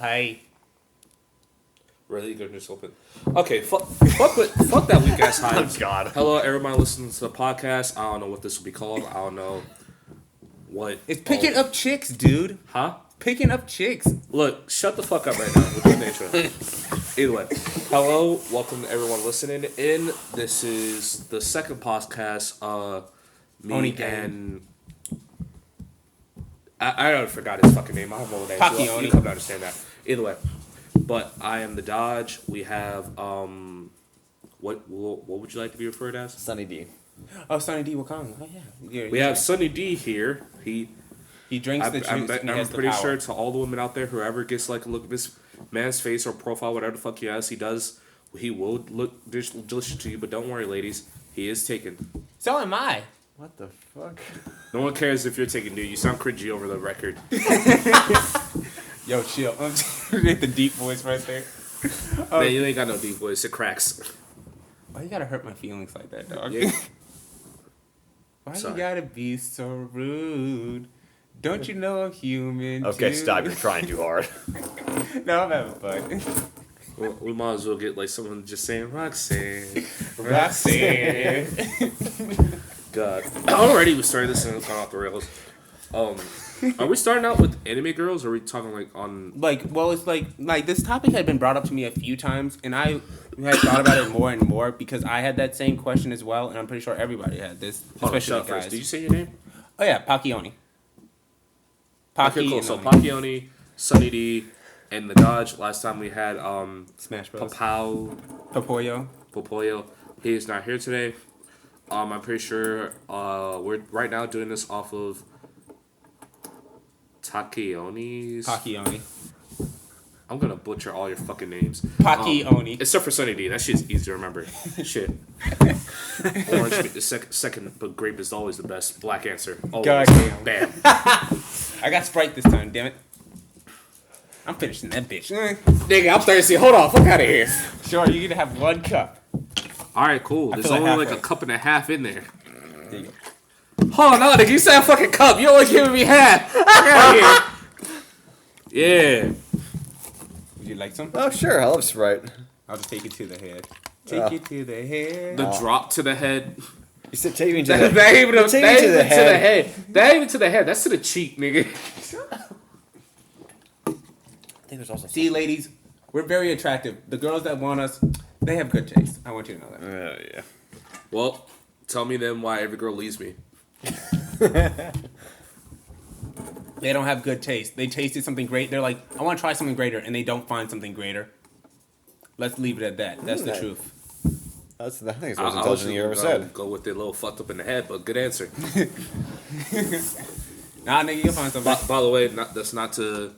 Hi. Really good just open. Okay, fuck that weak ass hype. Oh God. Hello, everybody listening to the podcast. I don't know what this will be called. I don't know what. It's picking up chicks, dude. Huh? Picking up chicks. Look, shut the fuck up right now with the intro. Either way, hello, welcome to everyone listening in. This is the second podcast. Me Onigang. and I forgot his fucking name. I have no name. You come to understand that. Either way. But I am the Dodge. We have what would you like to be referred as? Sunny D. Oh, Sunny D will come. Oh yeah. We have Sunny D here. He drinks the juice. I'm has pretty the power. sure to all the women out there, whoever gets like a look at this man's face or profile, whatever the fuck he has, he will look delicious to you. But don't worry, ladies, he is taken. So am I. What the fuck? No one cares if you're taken, dude. You sound cringy over the record. Yo, chill. Hit the deep voice right there. Man, you ain't got no deep voice. It cracks. Why you gotta hurt my feelings like that, dog? Yeah. Why Sorry. you gotta be so rude? Don't you know I'm human? Okay, too? stop. You're trying too hard. No, I'm having fun. Well, we might as well get like someone just saying Roxanne. Roxanne. God. Already we started this and it's gone off the rails. Are we starting out with anime girls or are we talking like on It's like this topic had been brought up to me a few times, and I had thought about it more and more because I had that same question as well, and I'm pretty sure everybody had this, Hold on, especially shut the guys. first. Did you say your name? Oh yeah, Pakioni. Okay, cool. So Pakioni, Sunny D, and the Dodge. Last time we had Smash Bros. Popoyo. He is not here today. I'm pretty sure we're right now doing this off of Takioni's. Pakioni. I'm gonna butcher all your fucking names. Pakioni. Except for Sunny D. That shit's easy to remember. Shit. Orange the second, but grape is always the best. Black answer. Always. Goddamn. Bam. I got Sprite this time, damn it. I'm finishing that bitch. Nigga, I'm thirsty. Hold on. Fuck out of here. Sure, you can have one cup. Alright, cool. There's feel like only like halfway. a cup and a half in there. There you go. Hold on, no, nigga. You said a fucking cup. You only giving me half. Fuck out of here. Yeah. Would you like some? Oh, sure. I love Sprite. I'll just take it to the head. Take it to the head. The drop to the head. You said take me to the That ain't even to Take me to the the head. head. That ain't even to the head. That's to the cheek, nigga. I think there's also See, ladies, we're very attractive. The girls that want us, they have good taste. I want you to know that. yeah. Well, tell me then why every girl leaves me. They don't have good taste. They tasted something great. They're like, I want to try something greater, and they don't find something greater. Let's leave it at that. That's the truth. I think it's the most I intelligent thing you ever said. Go with it a little fucked up in the head, but good answer. Nah, nigga, you'll find something. By the way, that's not to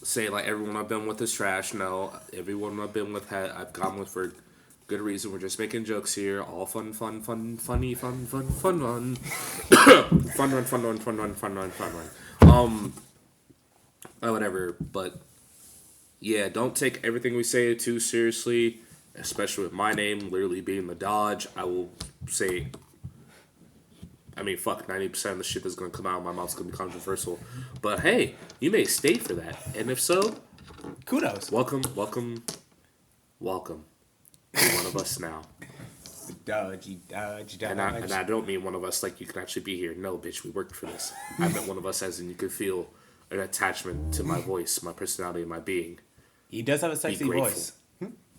say like everyone I've been with is trash. No, everyone I've been with I've gone with for good reason. We're just making jokes here. All fun, funny, fun run. fun run. Whatever. But yeah, don't take everything we say too seriously, especially with my name literally being the Dodge. I will say, I mean, fuck, 90% of the shit that's gonna come out of my mouth is gonna be controversial. But hey, you may stay for that, and if so, Kudos. welcome to one of us now. Dodge. And I don't mean one of us like you can actually be here. No, bitch, we worked for this. I meant one of us as in you could feel an attachment to my voice, my personality, and my being. He does have a sexy grateful. voice.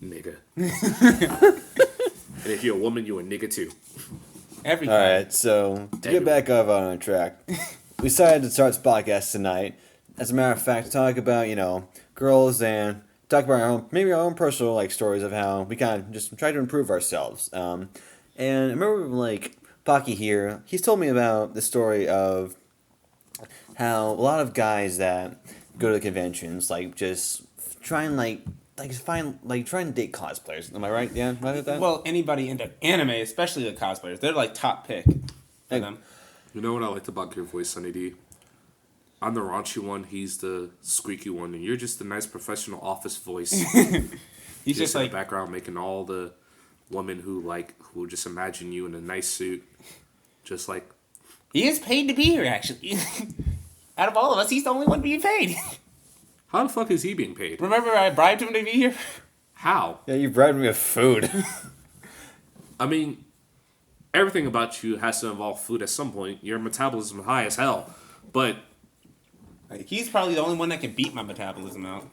Nigga. And if you're a woman, you're a nigga too. Every All time. right, so to get back on track, we decided to start this podcast tonight. As a matter of fact, to talk about girls and talk about our own personal like stories of how we kind of just try to improve ourselves. And I remember like Pocky here, he's told me about the story of how a lot of guys that go to the conventions like just try and trying to date cosplayers. Am I right? Yeah, right with that. Well, anybody into anime, especially the cosplayers, they're like top pick for them. You know what I liked about your voice, Sunny D? I'm the raunchy one, he's the squeaky one, and you're just the nice professional office voice. He's just in like the background making all the women who just imagine you in a nice suit, just like he is paid to be here. Actually, out of all of us, he's the only one being paid. How the fuck is he being paid? Remember I bribed him to be here? How? Yeah, you bribed me with food. I mean, everything about you has to involve food at some point. Your metabolism is high as hell. But Like, he's probably the only one that can beat my metabolism out.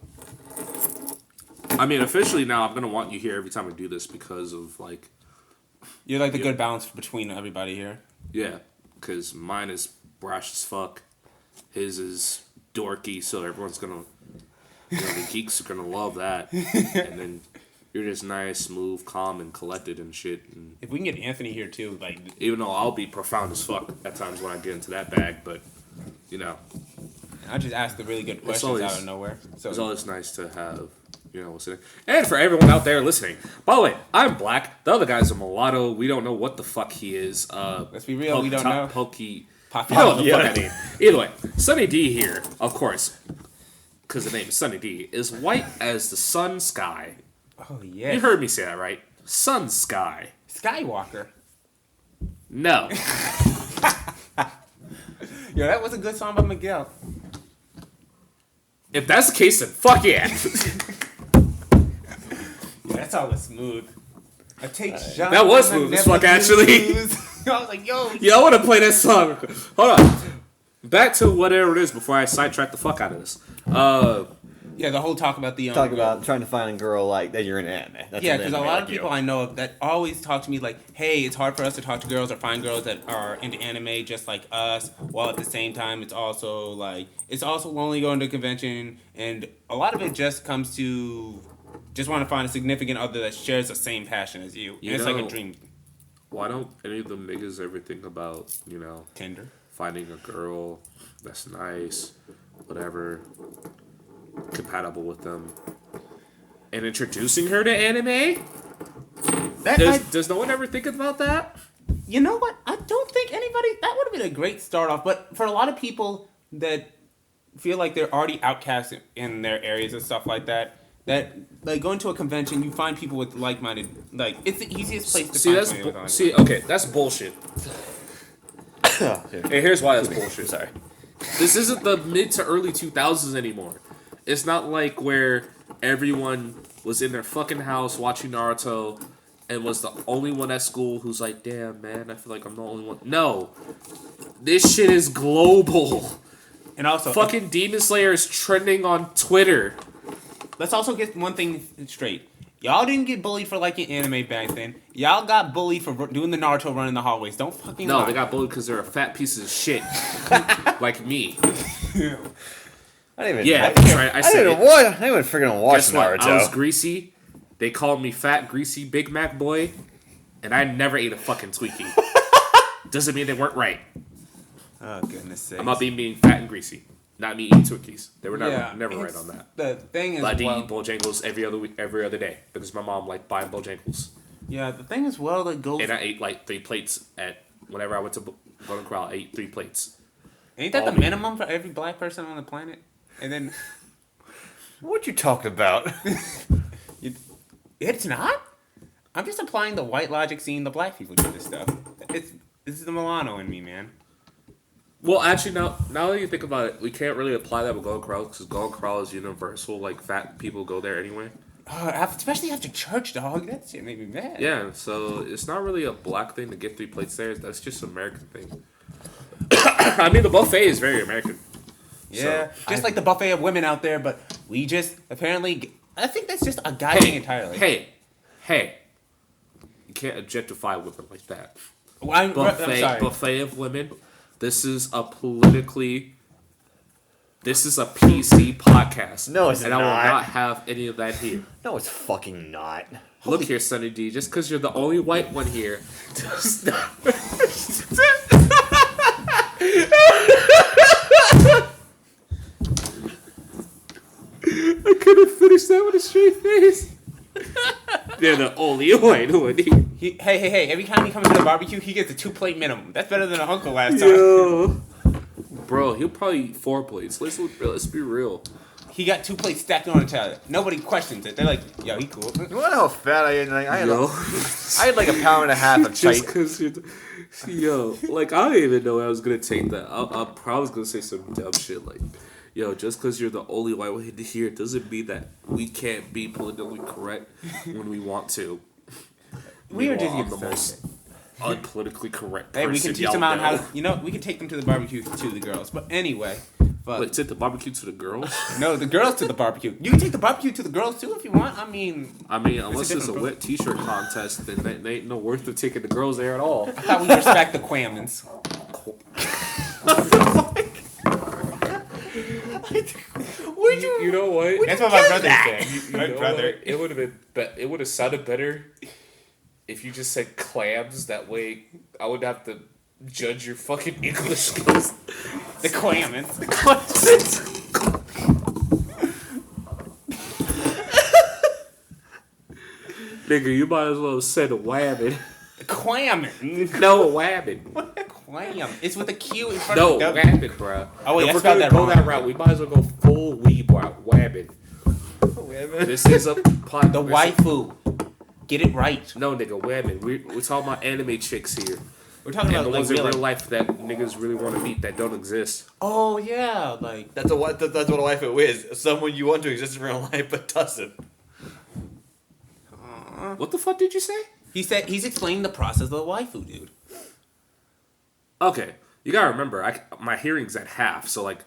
I mean, officially now, I'm gonna want you here every time we do this because of like, You're like the good balance between everybody here. yeah, because mine is brash as fuck, his is dorky, so everyone's gonna, the geeks are gonna love that, and then you're just nice, smooth, calm, and collected and shit. And If we can get Anthony here too, like, even though I'll be profound as fuck at times when I get into that bag, but I just ask the really good questions always- out of nowhere. So it's always nice to have. Listening. And for everyone out there listening, by the way, I'm black. The other guy's a mulatto. We don't know what the fuck he is. Let's be real, we don't know. Pokey. Pocky. You know what the fuck I mean. Either way, Sunny D here, of course, because the name is Sunny D, is white as the sun sky. Oh, yeah. You heard me say that, right? Sun sky. Skywalker. No. Yo, that was a good song by Miguel. If that's the case, then fuck yeah. Yeah, that song was smooth. I take shots. That was smooth as fuck, actually. I was like, yo. Yeah, I want to play that song. Hold on. Back to whatever it is before I sidetrack the fuck out of this. Yeah, the whole talk about the Talk about trying to find a girl like that you're in anime. That's yeah, an because a anime lot like of you. people I know of that always talk to me like, hey, it's hard for us to talk to girls or find girls that are into anime just like us, while at the same time it's also lonely going to a convention, and a lot of it just comes to just want to find a significant other that shares the same passion as you. And it's like a dream. Why don't any of them niggas ever think about, Tinder. finding a girl that's nice, whatever, compatible with them, and introducing her to anime? Does no one ever think about that? You know what? I don't think anybody. That would have been a great start off. But for a lot of people that feel like they're already outcast in their areas and stuff like that, that like going to a convention, you find people with like-minded. Like it's the easiest place to find somebody with okay, that's bullshit. And here's why that's bullshit. Sorry. This isn't the mid to early 2000s anymore. It's not like where everyone was in their fucking house watching Naruto and was the only one at school who's like, damn, man, I feel like I'm the only one. No. This shit is global. And also, Fucking Demon Slayer is trending on Twitter. let's also get one thing straight. Y'all didn't get bullied for liking anime back then. Y'all got bullied for doing the Naruto run in the hallways. Don't fucking lie. No, they got bullied because they're a fat piece of shit. Like me. I didn't even. Yeah, that's right. I said it. What? I didn't even freaking watch Guess what? Naruto. I was greasy. They called me fat, greasy Big Mac boy, and I never ate a fucking Twinkie. Doesn't mean they weren't right. Oh, goodness sakes. I'm not being fat and greasy. Not me eating Twinkies. They were never right on that. The thing is, But I do eat Bojangles every other day because my mom liked buying Bojangles. yeah, the thing is, well, that goes. And I ate like 3 plates whenever I went to Golden Corral. I ate 3 plates. Ain't that all the me. minimum for every black person on the planet? And then What you talking about? it's not. I'm just applying the white logic, seeing the black people do this stuff. This is the Milano in me, man. Well, actually, now that you think about it, we can't really apply that with Golden Corral because Golden Corral is universal. Like, fat people go there anyway. Especially after church, dog. That shit made me mad. Yeah, so it's not really a black thing to get 3 plates there. That's just an American thing. I mean, the buffet is very American. Yeah, So, just like the buffet of women out there, but we just apparently. I think that's just a guy thing entirely. Hey. You can't objectify women like that. Well, I'm sorry. Buffet of women. This is a PC podcast. No, it's and not. I will not have any of that here. No, it's fucking not. Look here, Sunny D. Just because you're the only white one here, does not. I couldn't finish that with a straight face. They're the only white one here. Hey! Every time he comes to the barbecue, he gets a 2-plate minimum. That's better than an uncle last time. Yo. Bro, he'll probably eat 4 plates. Let's be real. He got 2 plates stacked on each other. Nobody questions it. They're like, yo, he cool. You wanna know how fat I am? Like, I had like a pound and a half of Just tight. because yo, like, I don't even know I was going to take that. I probably was going to say some dumb shit like, Yo, just because you're the only white one here doesn't mean that we can't be politically correct when we want to. We are just the most unpolitically correct person. Hey, we can teach them out how. We can take them to the barbecue to the girls. But anyway, Wait, take the barbecue to the girls? No, the girls to the barbecue. You can take the barbecue to the girls too if you want. I mean, unless it's a wet T-shirt contest, then they ain't no worth of taking the girls there at all. I thought we respect the Quamens. You know what? That's what my brother said. My brother. It would have been. It would have sounded better if you just said clams. That way, I would have to judge your fucking English skills. The Quamens. Nigga, you might as well have said a wabbit. Quamen. No, wabbit. Quam. It's with a Q in front No, of the W. wabbit, bro. Oh wait, if I we're spelled gonna that go wrong. that route, we might as well go full weeb route. Wabbit. This is a pod. The waifu. Get it right. No, nigga, wabbit. We're talking about anime chicks here. We're talking And about the ones like in real life that niggas really want to meet that don't exist. Oh yeah, like That's what a waifu is. Someone you want to exist in real life but doesn't. What the fuck did you say? he said he's explaining the process of the waifu, dude. Okay, you gotta remember, my hearing's at half, so like,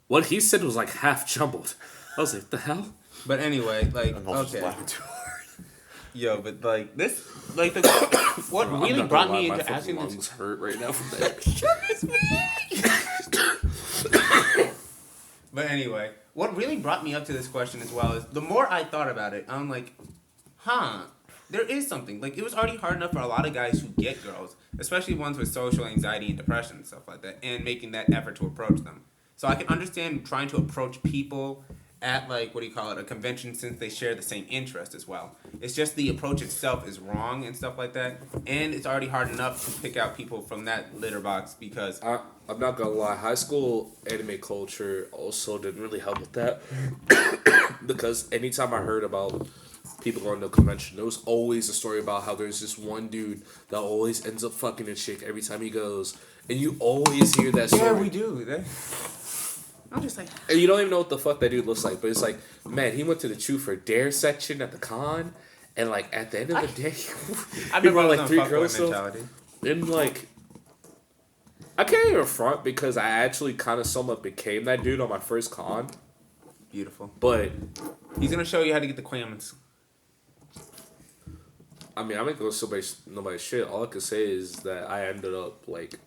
what he said was like half jumbled. I was like, what the hell? But anyway, like I'm also just okay, laughing too hard. yo, but like this, like the what Bro, I'm really not brought gonna me lie, into my asking fucking this. lungs hurt right now from that. But anyway, what really brought me up to this question as well is the more I thought about it, I'm like, there is something. Like, it was already hard enough for a lot of guys who get girls, especially ones with social anxiety and depression and stuff like that, and making that effort to approach them. So I can understand trying to approach people at, like, a convention, since they share the same interest as well. It's just the approach itself is wrong and stuff like that, and it's already hard enough to pick out people from that litter box because... I'm not gonna lie, high school anime culture also didn't really help with that. Because anytime I heard about people going to a convention, there was always a story about how there's this one dude that always ends up fucking a chick every time he goes. And you always hear that story. Yeah, we do. I'm just like... And you don't even know what the fuck that dude looks like. But it's like, man, he went to the Truth or Dare section at the con. And like, at the end of the day, I've he been brought like like 3 girls. So, and like... I can't even front because I actually kind of somewhat became that dude on my first con. Beautiful. But he's gonna show you how to get the Quamens. I mean, I'm not gonna go nobody's shit. All I can say is that I ended up like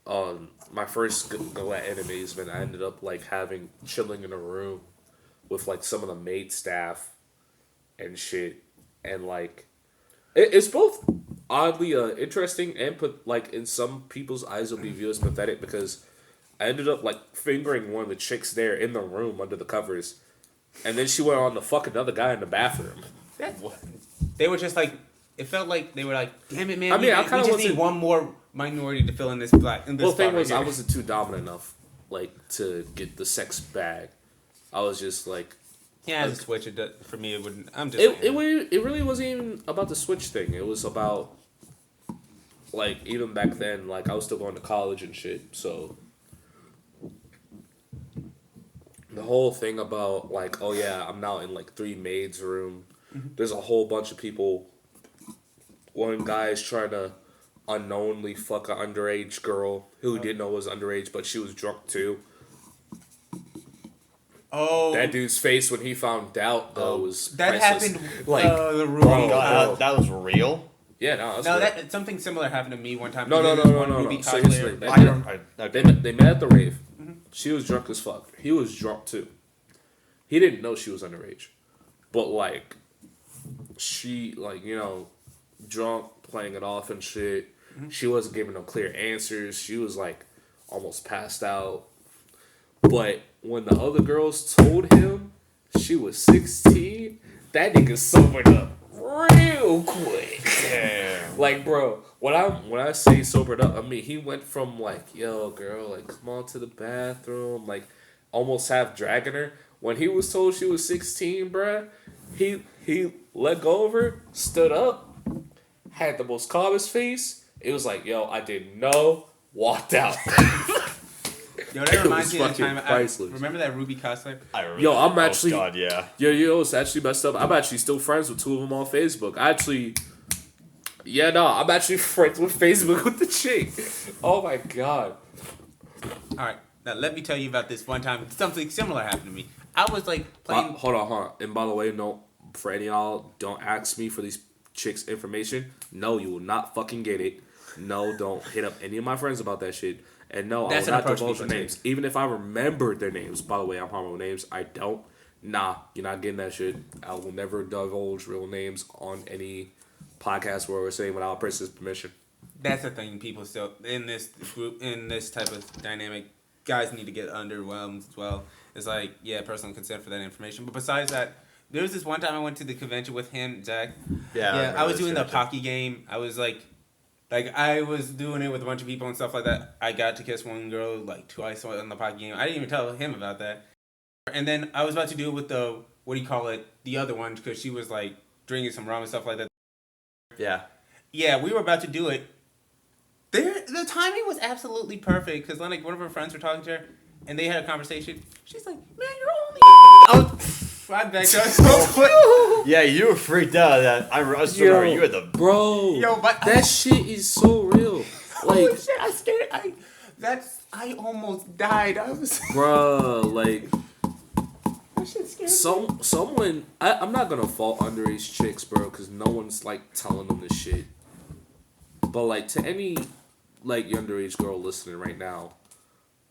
on my first go at animes, man. I ended up like chilling in a room with like some of the maid staff and shit, and like it's both oddly interesting and like in some people's eyes will be viewed as pathetic because I ended up like fingering one of the chicks there in the room under the covers, and then she went on to fuck another guy in the bathroom. They were just like, it felt like they were like, damn it, man. I mean, I kind of need one more minority to fill in this black. In this well, the thing right was, here. I wasn't too dominant enough like to get the sex bag. I was just like. Yeah, as a switch, for me, it wouldn't. I'm just. It really wasn't even about the switch thing. It was about like even back then, like I was still going to college and shit. So the whole thing about like, oh yeah, I'm now in like 3 maids' room. Mm-hmm. There's a whole bunch of people. One guy's trying to unknowingly fuck an underage girl who didn't know was underage, but she was drunk too. Oh, that dude's face when he found out though was that priceless. happened. Like The room. That was real. Yeah, no, that something similar happened to me one time. No. So here's the thing. They met at the rave. Mm-hmm. She was drunk as fuck. He was drunk too. He didn't know she was underage, but like, she like drunk playing it off and shit. Mm-hmm. She wasn't giving no clear answers. She was like almost passed out. But when the other girls told him she was 16, that nigga sobered up real quick. Damn. Like, bro, when I say sobered up, I mean he went from like, yo, girl, like come on to the bathroom, like almost half dragging her. When he was told she was 16, bruh, he let go of her, stood up, had the most calmest face. It was like, yo, I didn't know, walked out. Yo, that reminds me of the fucking time. priceless. Remember that Ruby Costler? Yo, I'm actually. Oh God, yeah. Yo, it's actually messed up. I'm actually still friends with 2 of them on Facebook. I'm actually friends with Facebook with the chick. Oh my god. All right, now let me tell you about this one time. Something similar happened to me. I was like playing. Hold on. And by the way, no, for any of y'all, don't ask me for these chicks' information. No, you will not fucking get it. No, don't hit up any of my friends about that shit. And no, I will not divulge their names. Even if I remembered their names. By the way, I'm horrible with names. I don't. Nah, you're not getting that shit. I will never divulge real names on any podcast where we're saying without a person's permission. That's the thing. People still in this group, in this type of dynamic, guys need to get underwhelmed as well. It's like, yeah, personal consent for that information. But besides that, there was this one time I went to the convention with him, Zach. Yeah, I was doing the Pocky game. I was like I was doing it with a bunch of people and stuff like that. I got to kiss one girl like twice on the Pocky game. I didn't even tell him about that. And then I was about to do it with the, what do you call it, the other one, because she was like drinking some rum and stuff like that. Yeah. Yeah, we were about to do it. The timing was absolutely perfect because like one of her friends were talking to her and they had a conversation. She's like, "Man, you're only." I backed up so quick. Yeah, you were freaked out. That I was so sorry. You were the bro. Yo, but that shit is so real. Holy shit! I scared. I almost died. I was. Bruh, like. That shit scared me. Someone. I'm not gonna fault underage chicks, bro, because no one's like telling them this shit. But like to any like underage girl listening right now,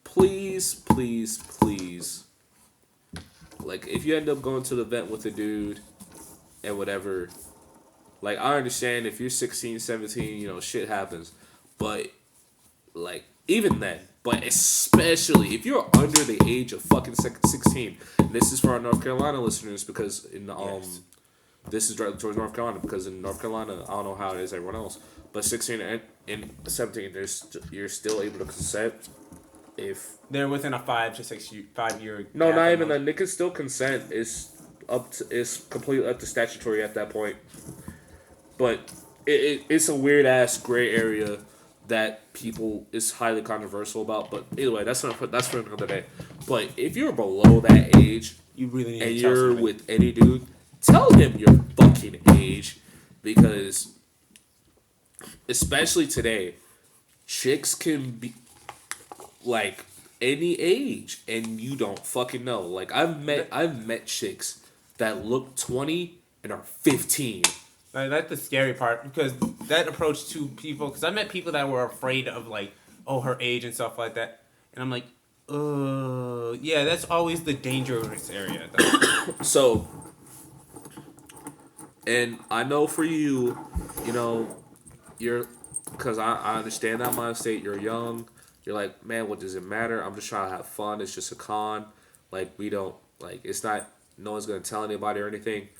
please, like if you end up going to the event with a dude and whatever, like I understand if you're 16, 17, shit happens. But like even then, but especially if you're under the age of fucking 16, and this is for our North Carolina listeners because this is directly towards North Carolina because in North Carolina, I don't know how it is everyone else, but 16 and 17, you're still able to consent if they're within a 5 to 6 year. No, not even that. They can still consent. It's completely up to statutory at that point. But it's a weird ass gray area that people is highly controversial about. But either way, that's for another day. But if you're below that age, you really need and to tell you're somebody. with any dude, tell him your fucking age because, especially today, chicks can be like any age and you don't fucking know. Like I've met chicks that look 20 and are 15. Like, that's the scary part because that approach to people, because I met people that were afraid of like, oh, her age and stuff like that, and I'm like, yeah, that's always the dangerous area. So, and I know for you, you're, because I understand that mind state. You're young. You're like, man, what does it matter? I'm just trying to have fun. It's just a con. Like, we don't, like, it's not, no one's going to tell anybody or anything.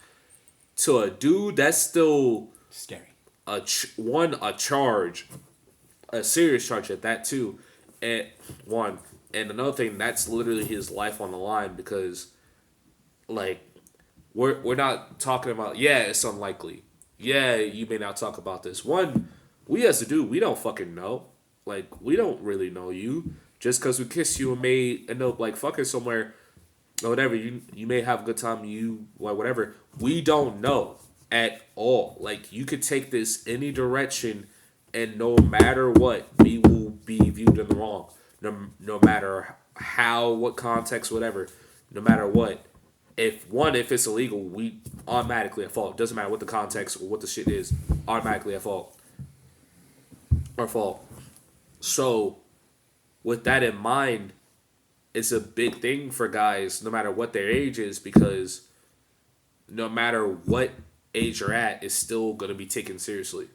To a dude, that's still Scary. A charge. A serious charge at that, too. And another thing, that's literally his life on the line because, like, we're not talking about, yeah, it's unlikely. Yeah, you may not talk about this. We as a dude, we don't fucking know. Like, we don't really know you. Just because we kiss you and may end up, like, fucking somewhere or whatever, you may have a good time, whatever. We don't know at all. Like, you could take this any direction and no matter what, we will be viewed in the wrong. No matter how, what context, whatever. No matter what. If it's illegal, we automatically at fault. Doesn't matter what the context or what the shit is. Automatically at fault. Our fault. So, with that in mind, it's a big thing for guys, no matter what their age is, because no matter what age you're at, it's still going to be taken seriously.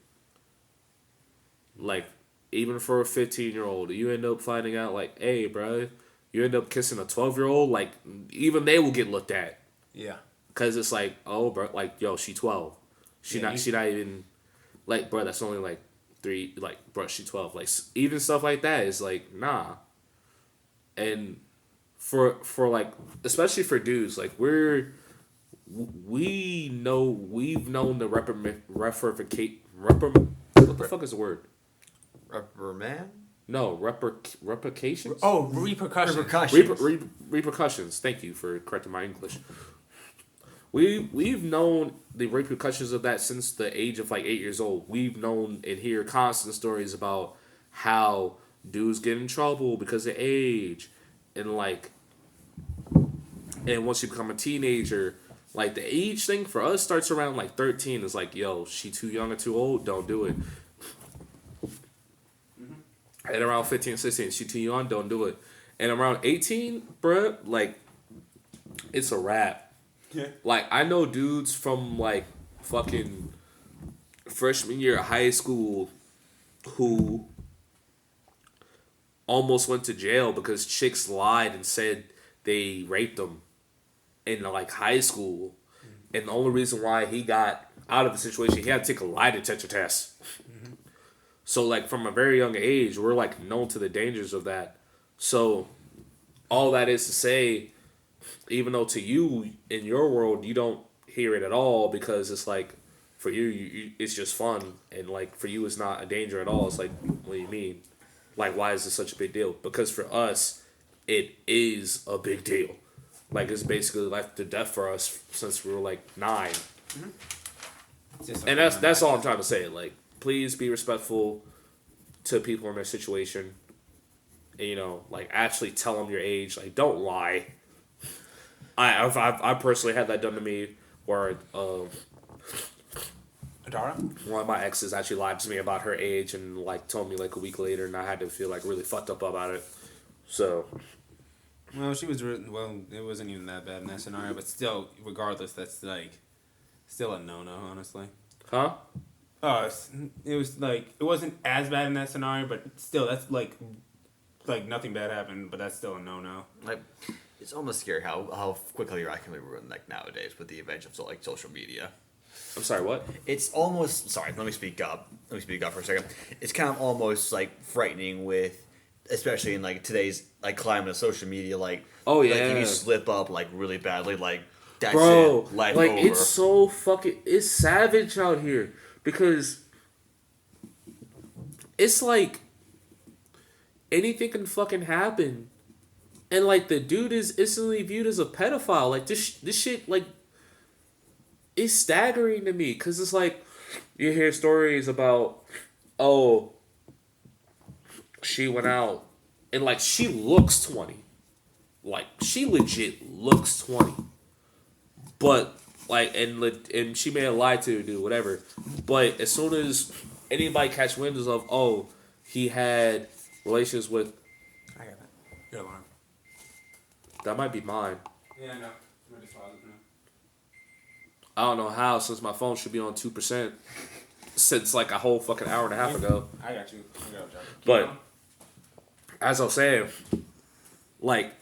Like, even for a 15-year-old, you end up finding out, like, hey, bro, you end up kissing a 12-year-old, like, even they will get looked at. Yeah. Because it's like, oh, bro, like, yo, she 12. She not even, like, bro, that's only, like, 3, like, bro, she 12. Like, even stuff like that is, like, nah. And for like, especially for dudes, like, we've known the what the fuck is the word? Reprimand? No, replications? Oh, repercussions. Repercussions. Thank you for correcting my English. We've known the repercussions of that since the age of like 8 years old. We've known and hear constant stories about how dudes get in trouble because of age, and like, and once you become a teenager, like the age thing for us starts around like 13. It's like, yo, she too young or too old, don't do it. And around 15, 16, she too young, don't do it. And around 18, bruh, like, it's a wrap. Yeah. Like, I know dudes from, like, fucking freshman year of high school who almost went to jail because chicks lied and said they raped them in, like, high school. And the only reason why he got out of the situation, he had to take a lie detector test. So, like, from a very young age, we're, like, known to the dangers of that. So, all that is to say, even though to you, in your world, you don't hear it at all because it's, like, for you, it's just fun. And, like, for you, it's not a danger at all. It's like, what do you mean? Like, why is this such a big deal? Because for us, it is a big deal. Like, it's basically life to death for us since we were, like, 9. Like, And that's all I'm trying to say. Like, please be respectful to people in their situation. And, you know, like, actually tell them your age. Like, don't lie. I personally had that done to me where Adara? one of my exes actually lied to me about her age and, like, told me, like, a week later, and I had to feel, like, really fucked up about it. So. Well, she was well, it wasn't even that bad in that scenario, but still, regardless, that's, like, still a no-no, honestly. Huh? It was like it wasn't as bad in that scenario, but still, that's like nothing bad happened, but that's still a no. Like, it's almost scary how quickly your life can be ruined like nowadays with the advent of like social media. I'm sorry, what? It's almost sorry. Let me speak up for a second. It's kind of almost like frightening with, especially in like today's like climate of social media. Like, oh yeah, like if you slip up like really badly, like that's bro, it, life like over. it's so fucking it's savage out here. Because it's like anything can fucking happen. And like the dude is instantly viewed as a pedophile. Like this shit like is staggering to me. Because it's like you hear stories about, oh, she went out and like she looks 20. Like she legit looks 20. But like, and she may have lied to the dude, whatever. But as soon as anybody catch windows of, oh, he had relations with... I got that. Your alarm. That might be mine. Yeah, no. I don't know how, since my phone should be on 2% since like a whole fucking hour and a half ago. I got you. But, as I was saying, like,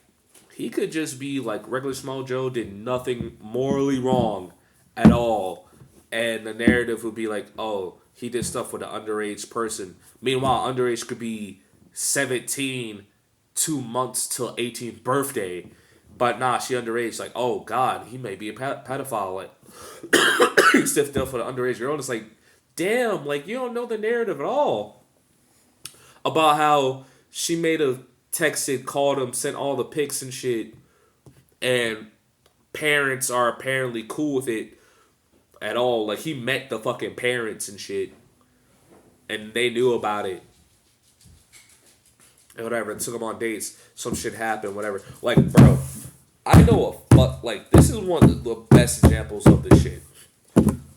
he could just be like regular small Joe, did nothing morally wrong at all. And the narrative would be like, oh, he did stuff with an underage person. Meanwhile, underage could be 17, 2 months till 18th birthday. But nah, she underage. Like, oh, God, he may be a pedophile. Like, he stiffed up for the underage girl. And it's like, damn, like, you don't know the narrative at all. About how she made a texted, called him, sent all the pics and shit, and parents are apparently cool with it at all. Like, he met the fucking parents and shit, and they knew about it. And whatever, and took them on dates. Some shit happened, whatever. Like, bro, I know like, this is one of the best examples of this shit.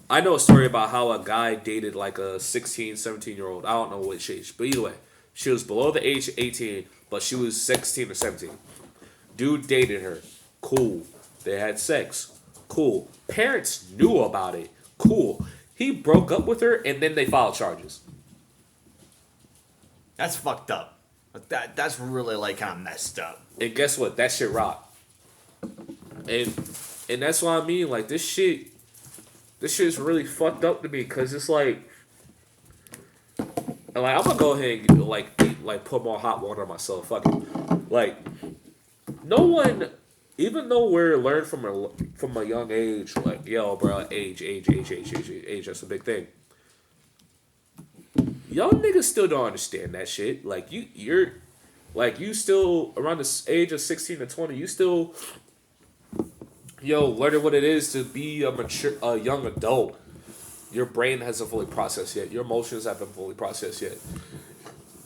I know a story about how a guy dated, like, a 16, 17-year-old. I don't know which age, but either way. She was below the age of 18, but she was 16 or 17. Dude dated her. Cool. They had sex. Cool. Parents knew about it. Cool. He broke up with her, and then they filed charges. That's fucked up. That's really like kind of messed up. And guess what? That shit rocked. And that's what I mean. Like, this shit's really fucked up to me, because it's like, and like, I'm gonna go ahead and like put more hot water on myself. Fuck it. Like, no one, even though we're learned from a young age, like, yo, bro, age. That's a big thing. young niggas still don't understand that shit. Like you still around the age of 16 to 20. You still, learning what it is to be a young adult. Your brain hasn't fully processed yet. Your emotions haven't fully processed yet.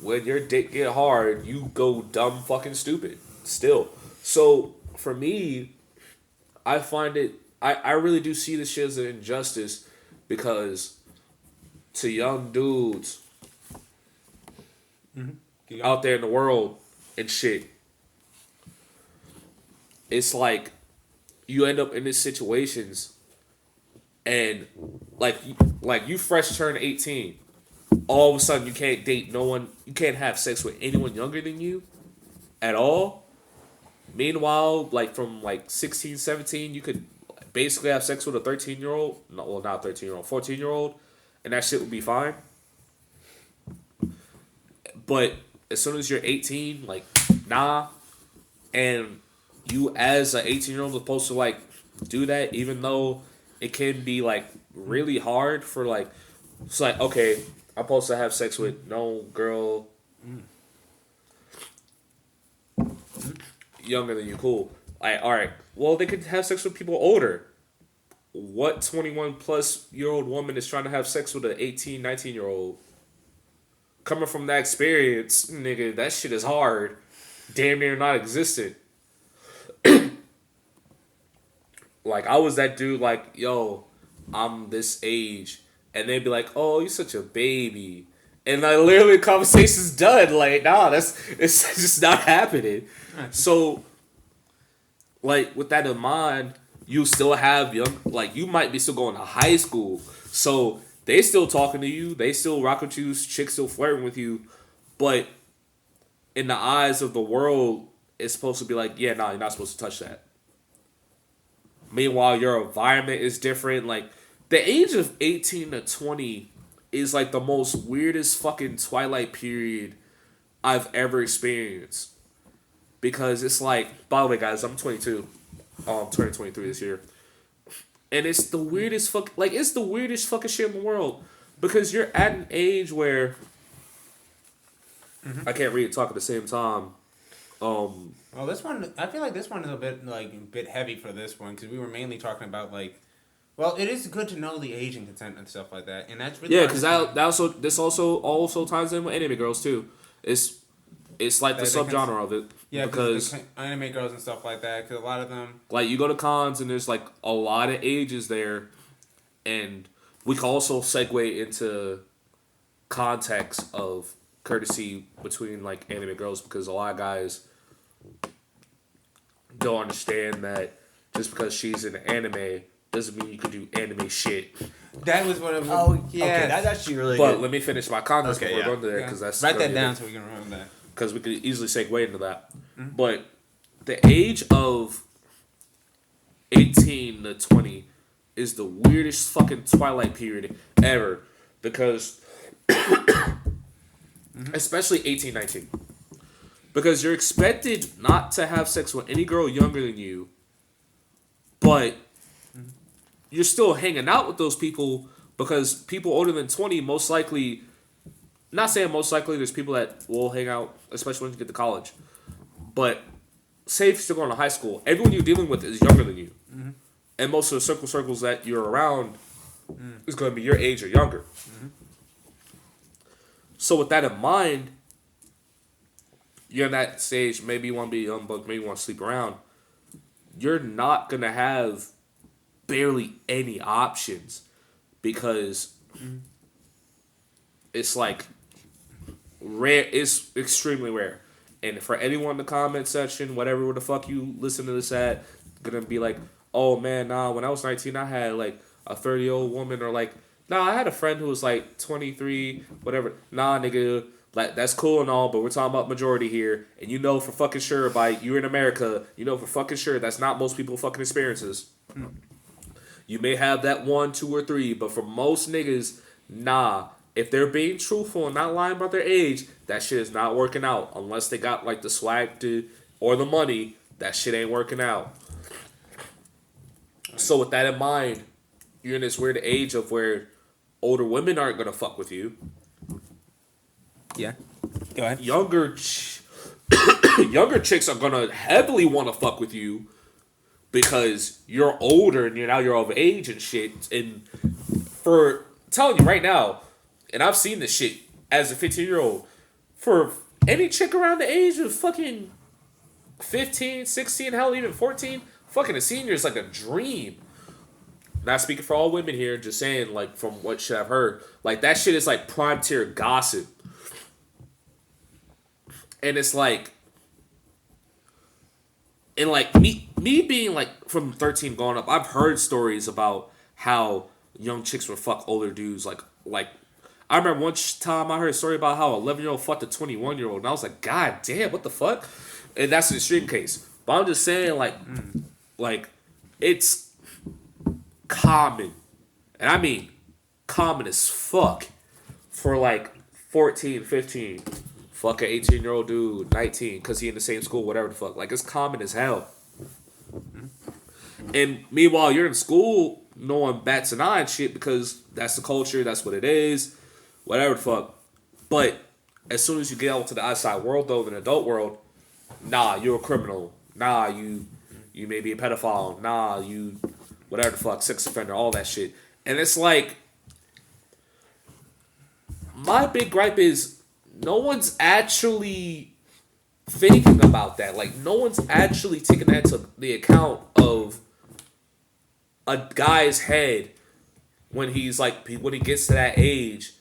When your dick get hard, you go dumb fucking stupid. Still. So for me, I find it. I really do see this shit as an injustice because to young dudes out there in the world and shit, it's like you end up in these situations and like you fresh turned 18, all of a sudden you can't date no one, you can't have sex with anyone younger than you at all. Meanwhile, like from like 16, 17, you could basically have sex with a 13-year-old, well not 13-year-old, 14-year-old, and that shit would be fine. But as soon as you're 18, like, nah. And you as an 18-year-old are supposed to like do that, even though it can be like really hard for like, it's like, okay, I'm supposed to have sex with no girl younger than you, cool. Like, alright, well, they could have sex with people older. What 21 plus year old woman is trying to have sex with an 18, 19-year-old? Coming from that experience, nigga, that shit is hard. Damn near not existent. Like, I was that dude, like, yo, I'm this age. And they'd be like, oh, you're such a baby. And like, literally, the conversation's done. Like, nah, it's just not happening. So, like, with that in mind, you still have young, like, you might be still going to high school. So, they still talking to you. They still rock with you. Chicks still flirting with you. But in the eyes of the world, it's supposed to be like, yeah, nah, you're not supposed to touch that. Meanwhile, your environment is different. Like, the age of 18 to 20 is like the most weirdest fucking twilight period I've ever experienced. Because it's like, by the way, guys, I'm 22. I'm turning 23 this year. And it's the weirdest it's the weirdest fucking shit in the world. Because you're at an age where I can't read and talk at the same time. Well, this one, I feel like this one is a bit heavy for this one because we were mainly talking about like, well, it is good to know the age and consent and stuff like that, and that's really because this also ties in with anime girls too. It's like the subgenre of it. Yeah, because anime girls and stuff like that. Because a lot of them, like, you go to cons and there's like a lot of ages there, and we can also segue into context of courtesy between like anime girls because a lot of guys don't understand that just because she's in anime doesn't mean you can do anime shit. That was what it was. Oh, yeah. Okay, that's actually really good. But let me finish my context before going to that because that's write that down so we can remember that. Because we could easily segue into that. Mm-hmm. But the age of 18 to 20 is the weirdest fucking twilight period ever because especially 18, 19. Because you're expected not to have sex with any girl younger than you, but you're still hanging out with those people because people older than 20 most likely, not saying most likely, there's people that will hang out, especially when you get to college. But say if you're still going to high school, everyone you're dealing with is younger than you. Mm-hmm. And most of the circles that you're around is going to be your age or younger. Mm-hmm. So with that in mind, you're in that stage, maybe you want to be a young buck, maybe you want to sleep around. You're not going to have barely any options because it's like rare. It's extremely rare. And for anyone in the comment section, whatever the fuck you listen to this at, gonna be like, oh man, nah, when I was 19, I had like a 30-year-old woman, or like, nah, I had a friend who was like 23, whatever. Nah, nigga, like, that's cool and all, but we're talking about majority here, and you know for fucking sure, you're in America, you know for fucking sure that's not most people's fucking experiences. You may have that 1, 2, or 3, but for most niggas, nah. If they're being truthful and not lying about their age, that shit is not working out. Unless they got like the swag or the money, that shit ain't working out. So with that in mind, you're in this weird age of where older women aren't gonna fuck with you. Yeah. Go ahead. younger chicks are gonna heavily want to fuck with you because you're older and you're of age and shit. And for telling you right now, and I've seen this shit as a 15-year-old, for any chick around the age of fucking 15, 16, hell, even 14, fucking a senior is like a dream. Not speaking for all women here, just saying, like, from what shit I've heard, like, that shit is like prime tier gossip. And it's like, and like me being like from 13 going up, I've heard stories about how young chicks would fuck older dudes. Like I remember one time I heard a story about how 11-year-old fucked a 21-year-old, and I was like, God damn, what the fuck? And that's an extreme case. But I'm just saying, like it's common, and I mean common as fuck for like 14, 15. Fuck an 18-year-old dude, 19, because he in the same school, whatever the fuck. Like, it's common as hell. And meanwhile, you're in school, no one bats an eye and shit because that's the culture, that's what it is, whatever the fuck. But as soon as you get out to the outside world, though, the adult world, nah, you're a criminal. Nah, you may be a pedophile. Nah, you whatever the fuck, sex offender, all that shit. And it's like, my big gripe is, no one's actually thinking about that. Like, no one's actually taking that to the account of a guy's head when he's like, when he gets to that age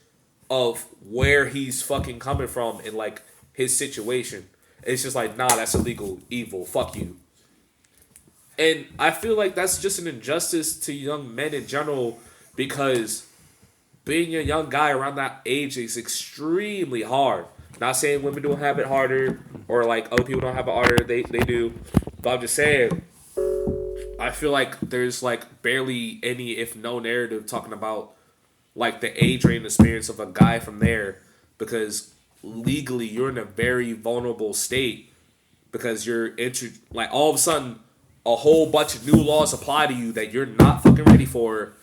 of where he's fucking coming from in like his situation. It's just like, nah, that's illegal, evil, fuck you. And I feel like that's just an injustice to young men in general, because being a young guy around that age is extremely hard. Not saying women don't have it harder, or like other people don't have it harder. They do. But I'm just saying, I feel like there's like barely any, if no, narrative talking about like the age range experience of a guy from there, because legally you're in a very vulnerable state, because you're like all of a sudden a whole bunch of new laws apply to you that you're not fucking ready for.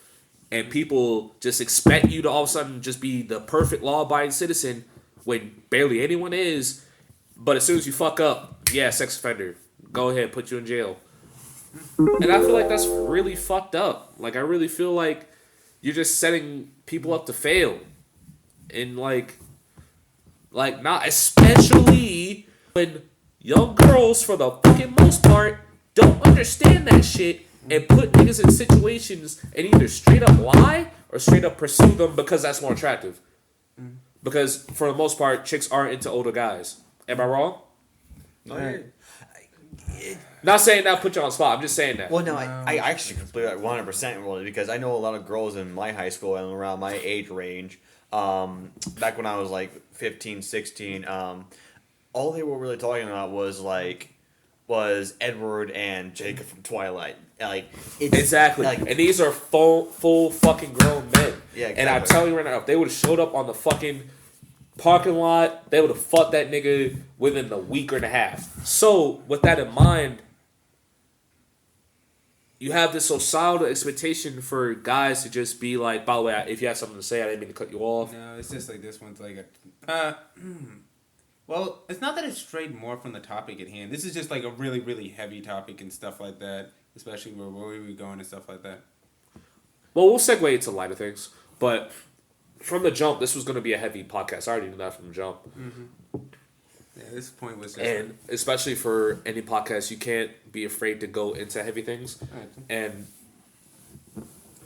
And people just expect you to all of a sudden just be the perfect law-abiding citizen when barely anyone is. But as soon as you fuck up, yeah, sex offender. Go ahead, put you in jail. And I feel like that's really fucked up. Like, I really feel like you're just setting people up to fail. And like not, especially when young girls, for the fucking most part, don't understand that shit. And put niggas in situations and either straight up lie or straight up pursue them because that's more attractive. Because for the most part, chicks aren't into older guys. Am I wrong? No, Not saying that put you on the spot. I'm just saying that. well, no, I actually completely 100% really, because I know a lot of girls in my high school and around my age range. Back when I was like 15, 16, all they were really talking about was Edward and Jacob from Twilight. Like, exactly. Like, and these are full fucking grown men. Yeah, exactly. And I'm telling you right now, if they would have showed up on the fucking parking lot, they would have fucked that nigga within a week and a half. So, with that in mind, you have this societal expectation for guys to just be like, by the way, if you have something to say, I didn't mean to cut you off. No, it's just like this one's like a... well, it's not that it strayed more from the topic at hand. This is just like a really, really heavy topic and stuff like that, especially where we were going and stuff like that. Well, we'll segue into lighter things, but from the jump, this was going to be a heavy podcast. I already knew that from the jump. Mm-hmm. Yeah, this point was just... And especially for any podcast, you can't be afraid to go into heavy things. Right. And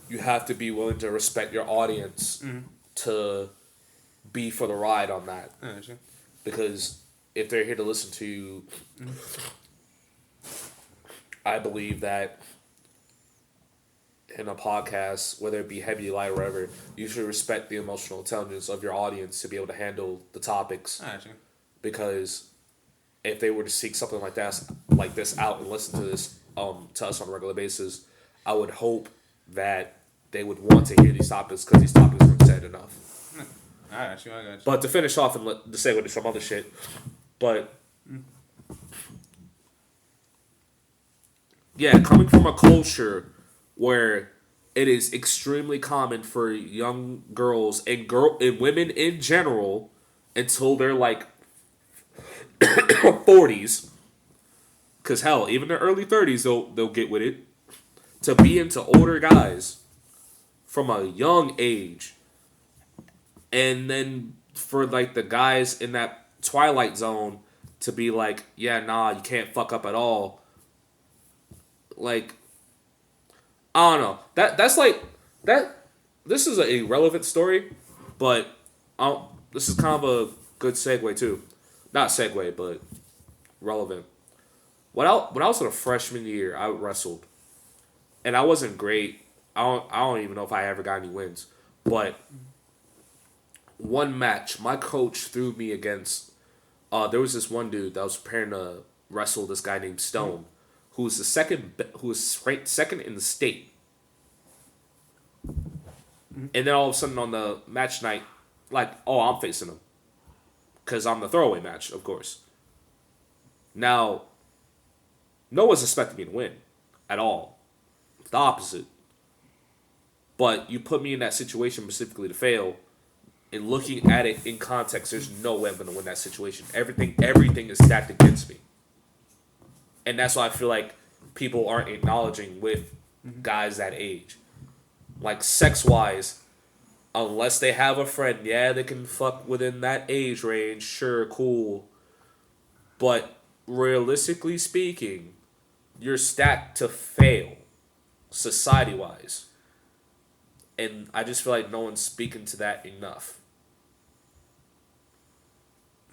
you have to be willing to respect your audience to be for the ride on that. Right. Because if they're here to listen to you, I believe that in a podcast, whether it be heavy, light, or whatever, you should respect the emotional intelligence of your audience to be able to handle the topics. Right. Because if they were to seek something like this out and listen to this to us on a regular basis, I would hope that they would want to hear these topics, because these topics aren't said enough. I got you. But to finish off and to segue to some other shit, but yeah, coming from a culture where it is extremely common for young girls and women in general until they're like 40s. Because hell, even their early 30s, they'll get with it. To be into older guys from a young age. And then for like the guys in that twilight zone to be like, yeah, nah, you can't fuck up at all. Like, I don't know. That's like that. This is an irrelevant story, but this is kind of a good segue too. Not segue, but relevant. When I was in a freshman year, I wrestled, and I wasn't great. I don't even know if I ever got any wins, but one match, my coach threw me against. There was this one dude that was preparing to wrestle this guy named Stone, who was who was ranked second in the state. And then all of a sudden on the match night, like, oh, I'm facing him, because I'm the throwaway match, of course. Now, no one's expecting me to win, at all. The opposite. But you put me in that situation specifically to fail. And looking at it in context, there's no way I'm going to win that situation. Everything is stacked against me. And that's why I feel like people aren't acknowledging with guys that age. Like, sex-wise, unless they have a friend, yeah, they can fuck within that age range. Sure, cool. But realistically speaking, you're stacked to fail, society-wise. And I just feel like no one's speaking to that enough.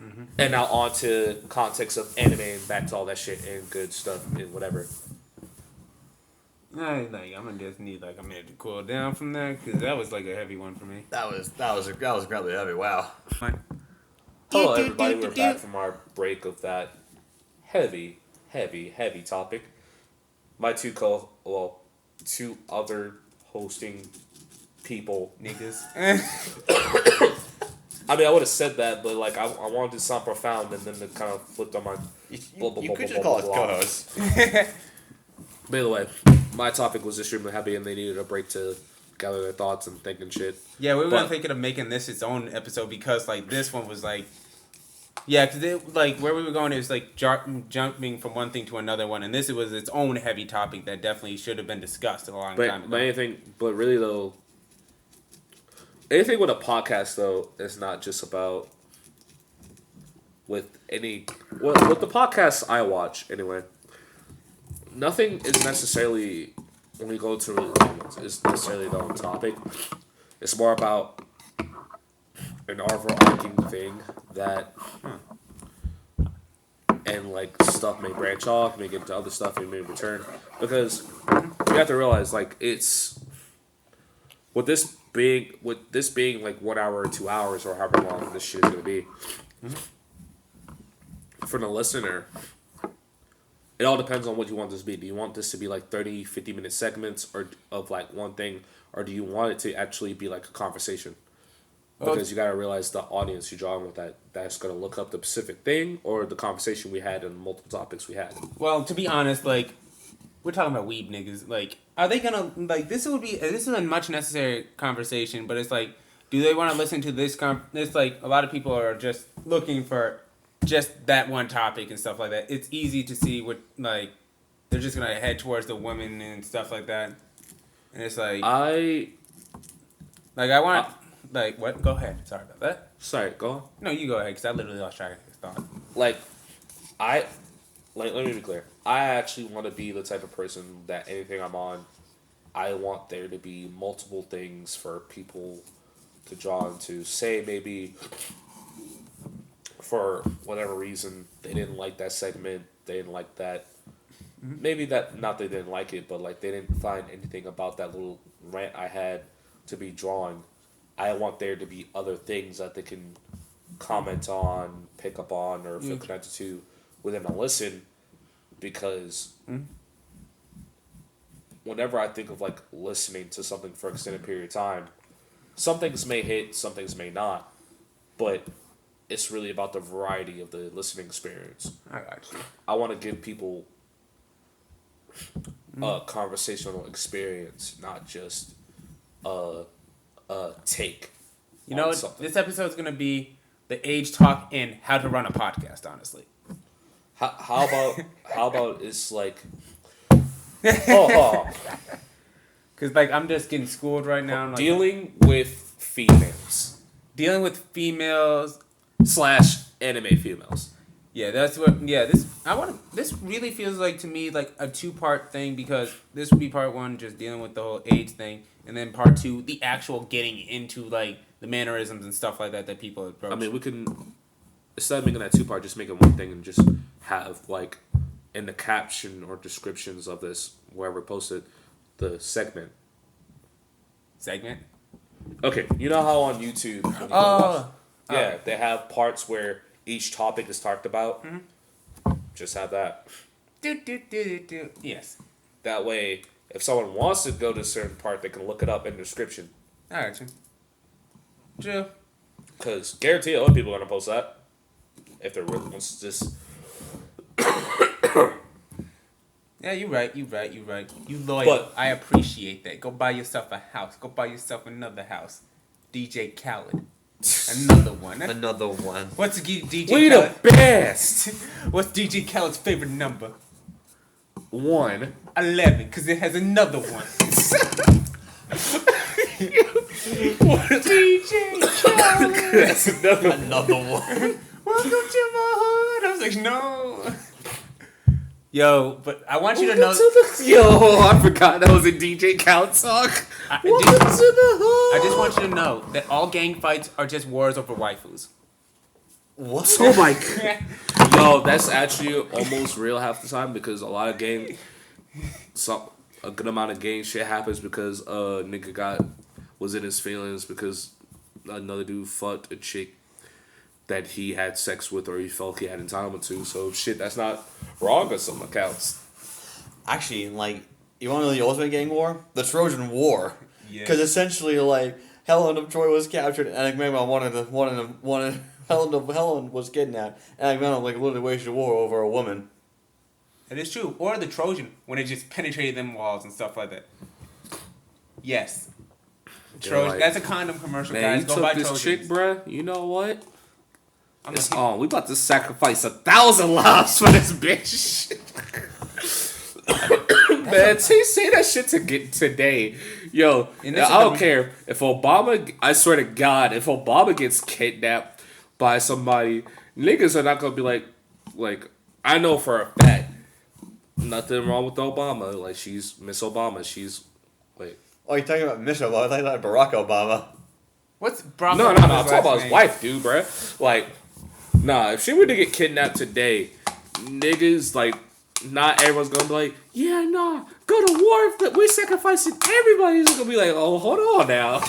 Mm-hmm. And now on to context of anime and back to all that shit and good stuff and whatever. I'm gonna just need like a minute to cool down from that because that was like a heavy one for me. That was incredibly heavy. Wow. Fine. Hello, everybody. We're back from our break of that heavy topic. My two other hosting people. Niggas. I mean, I would have said that, but like I wanted to sound profound, and then it kind of flipped on my. You could just call us co-hosts. By the way, my topic was extremely heavy, and they needed a break to gather their thoughts and think and shit. Yeah, we were thinking of making this its own episode because like this one was like, yeah, because like where we were going is like jumping from one thing to another one, and this was its own heavy topic that definitely should have been discussed a long time ago. But really though. Anything with a podcast, though, is not just about with the podcasts I watch, anyway. Nothing is necessarily, when we go to religions, is necessarily the own topic. It's more about an overarching thing that, and like stuff may branch off, may get into other stuff, and may return. Because you have to realize, like, it's, with this being like 1 hour or 2 hours or however long this shit is going to be, for the listener, it all depends on what you want this to be. Do you want this to be like 30, 50-minute segments or of like one thing, or do you want it to actually be like a conversation? Because you got to realize the audience you're drawing with that's going to look up the specific thing or the conversation we had and multiple topics we had. Well, to be honest, like, we're talking about weeb niggas. Like, are they gonna like this is a much necessary conversation, but it's like, do they want to listen to this? It's like a lot of people are just looking for just that one topic and stuff like that. It's easy to see what like they're just gonna head towards the women and stuff like that, and it's like I want like what? Go ahead. Sorry about that. Sorry, go on. No, you go ahead because I literally lost track of your thought. Let me be clear. I actually want to be the type of person that anything I'm on, I want there to be multiple things for people to draw into. Say maybe for whatever reason they didn't like that segment, they didn't like that. Maybe that, not they didn't like it, but like they didn't find anything about that little rant I had to be drawn. I want there to be other things that they can comment on, pick up on, or feel connected to within a listen. Because whenever I think of like listening to something for an extended period of time, some things may hit, some things may not, but it's really about the variety of the listening experience. I got you. I want to give people a conversational experience, not just a take. You know, this episode's gonna be the age talk and how to run a podcast. Honestly, How about it's like, oh, because like I'm just getting schooled right now. Like, dealing with females dealing with females. / anime females. Yeah, that's what. Yeah, This really feels like to me like a 2-part thing, because this would be part 1, just dealing with the whole age thing, and then part 2, the actual getting into like the mannerisms and stuff like that people approach. I mean, we can, instead of making that 2-part, just make it one thing and just have like in the caption or descriptions of this, wherever posted, the segment. Okay, you know how on YouTube, when you go watch, they have parts where each topic is talked about. Mm-hmm. Just have that. Yes. That way, if someone wants to go to a certain part, they can look it up in the description. I got you. True. Because guarantee other people are gonna post that if they're really wants to just. Yeah, you're right. You loyal. But, I appreciate that. Go buy yourself a house. Go buy yourself another house. DJ Khaled. Another one. Another one. What's DJ We Khaled? the best! What's DJ Khaled's favorite number? 1. 11, because it has another one. DJ Khaled. That's another one. Welcome to my hood. I was like, no. Yo, but I want you to know. Yo, I forgot that was a DJ Khaled song. I just want you to know that all gang fights are just wars over waifus. What? Oh my god. Yo, that's actually almost real half the time, because a lot of a good amount of gang shit happens because nigga was in his feelings because another dude fucked a chick that he had sex with or he felt he had entitlement to. So shit, that's not wrong on some accounts. Actually, like, you want to know the ultimate gang war? The Trojan War. Because Yeah. essentially, like, Helen of Troy was captured, and Agamemnon wanted Helen was kidnapped, and Agamemnon like literally waged a war over a woman. It is true. Or the Trojan, when it just penetrated them walls and stuff like that. Yes. Trojan. Like, That's a condom commercial, man, guys. you Go took buy this Trojans. chick, bruh. You know what? I'm It's like, on. We about to sacrifice 1,000 lives for this bitch. Man, say that shit to get today. Yo, And this I is don't the- care. If Obama, I swear to God, if Obama gets kidnapped by somebody, niggas are not gonna be like, I know for a fact, nothing wrong with Obama. Like, she's Miss Obama. She's, wait. Oh, you're talking about Michelle Obama? I thought you were talking about Barack Obama. what's Barack No, Obama's I'm talking last about his name? wife, dude, bruh. Like, nah, if she were to get kidnapped today, niggas, like, not everyone's gonna be like, yeah, nah, go to war, but we're sacrificing everybody's gonna be like, oh, hold on now.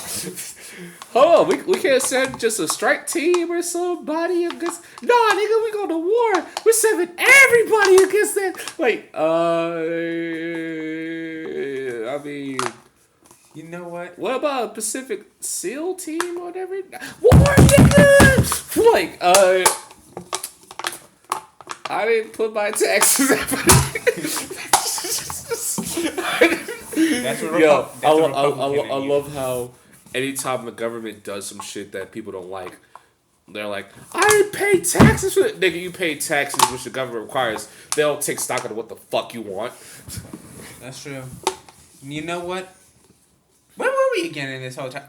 Hold on, we can't send just a strike team or somebody against, nah, nigga, we go to war, we're sending everybody against that. Like, I mean, You know what? what about a Pacific SEAL team or whatever? War, nigga! Like, I didn't put my taxes. That's what Yo, that's a Republican I in you. love how anytime the government does some shit that people don't like, they're like, I didn't pay taxes for it. Nigga, you pay taxes, which the government requires. They don't take stock of what the fuck you want. That's true. You know what? Where were we again in this whole time?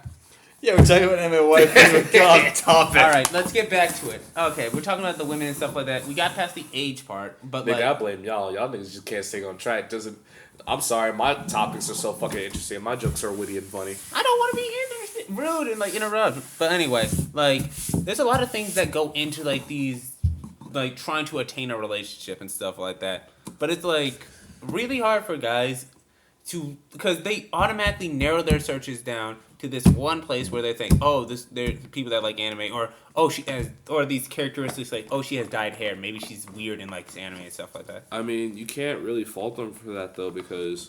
Yeah, we're talking about my wife. This is a god topic. All right, let's get back to it. Okay, we're talking about the women and stuff like that. We got past the age part, but Nigga, I like, blame y'all. Y'all niggas just can't stay on track. I'm sorry, my topics are so fucking interesting. My jokes are witty and funny. I don't want to be rude and like interrupt. But anyway, like, there's a lot of things that go into like these, like trying to attain a relationship and stuff like that. But it's like really hard for guys because they automatically narrow their searches down to this one place where they think, oh, they're people that like anime, or oh, she has, or these characteristics like, oh, she has dyed hair, maybe she's weird and likes anime and stuff like that. I mean, you can't really fault them for that though, because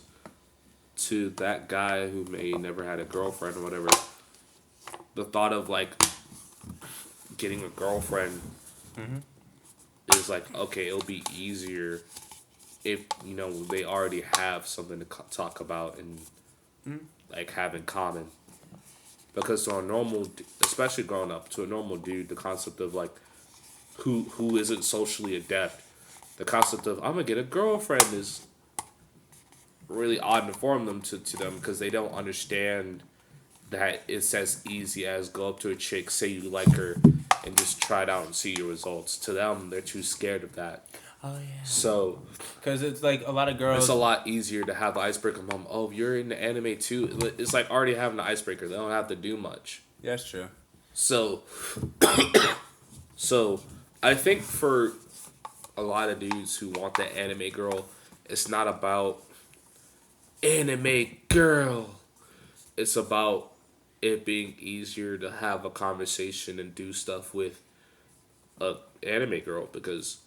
to that guy who may never had a girlfriend or whatever, the thought of like getting a girlfriend is like, okay, it'll be easier if they already have something to talk about and like have in common. Because to a normal, especially growing up, to a normal dude, the concept of like who isn't socially adept, the concept of I'm gonna get a girlfriend is really odd and foreign them to them because they don't understand that it's as easy as go up to a chick, say you like her, and just try it out and see your results. To them, they're too scared of that. Oh yeah. So, because it's like a lot of girls. it's a lot easier to have the icebreaker. Mom, oh, you're into anime too. It's like already having the icebreaker. They don't have to do much. That's true. So, so I think for a lot of dudes who want the anime girl, it's not about anime girl. It's about it being easier to have a conversation and do stuff with a anime girl because,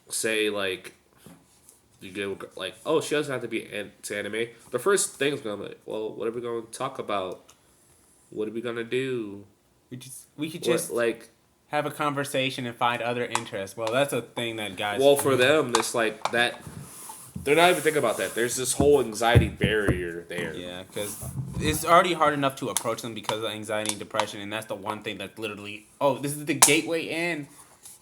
say like, you get like, oh, she doesn't have to be into anime. The first thing is gonna be like, well, what are we gonna talk about? What are we gonna do? We could just like have a conversation and find other interests. Well, that's a thing that guys. Well, for them, it's like that. They're not even thinking about that. There's this whole anxiety barrier there. Yeah, because it's already hard enough to approach them because of anxiety and depression, and that's the one thing that's literally, oh, this is the gateway in,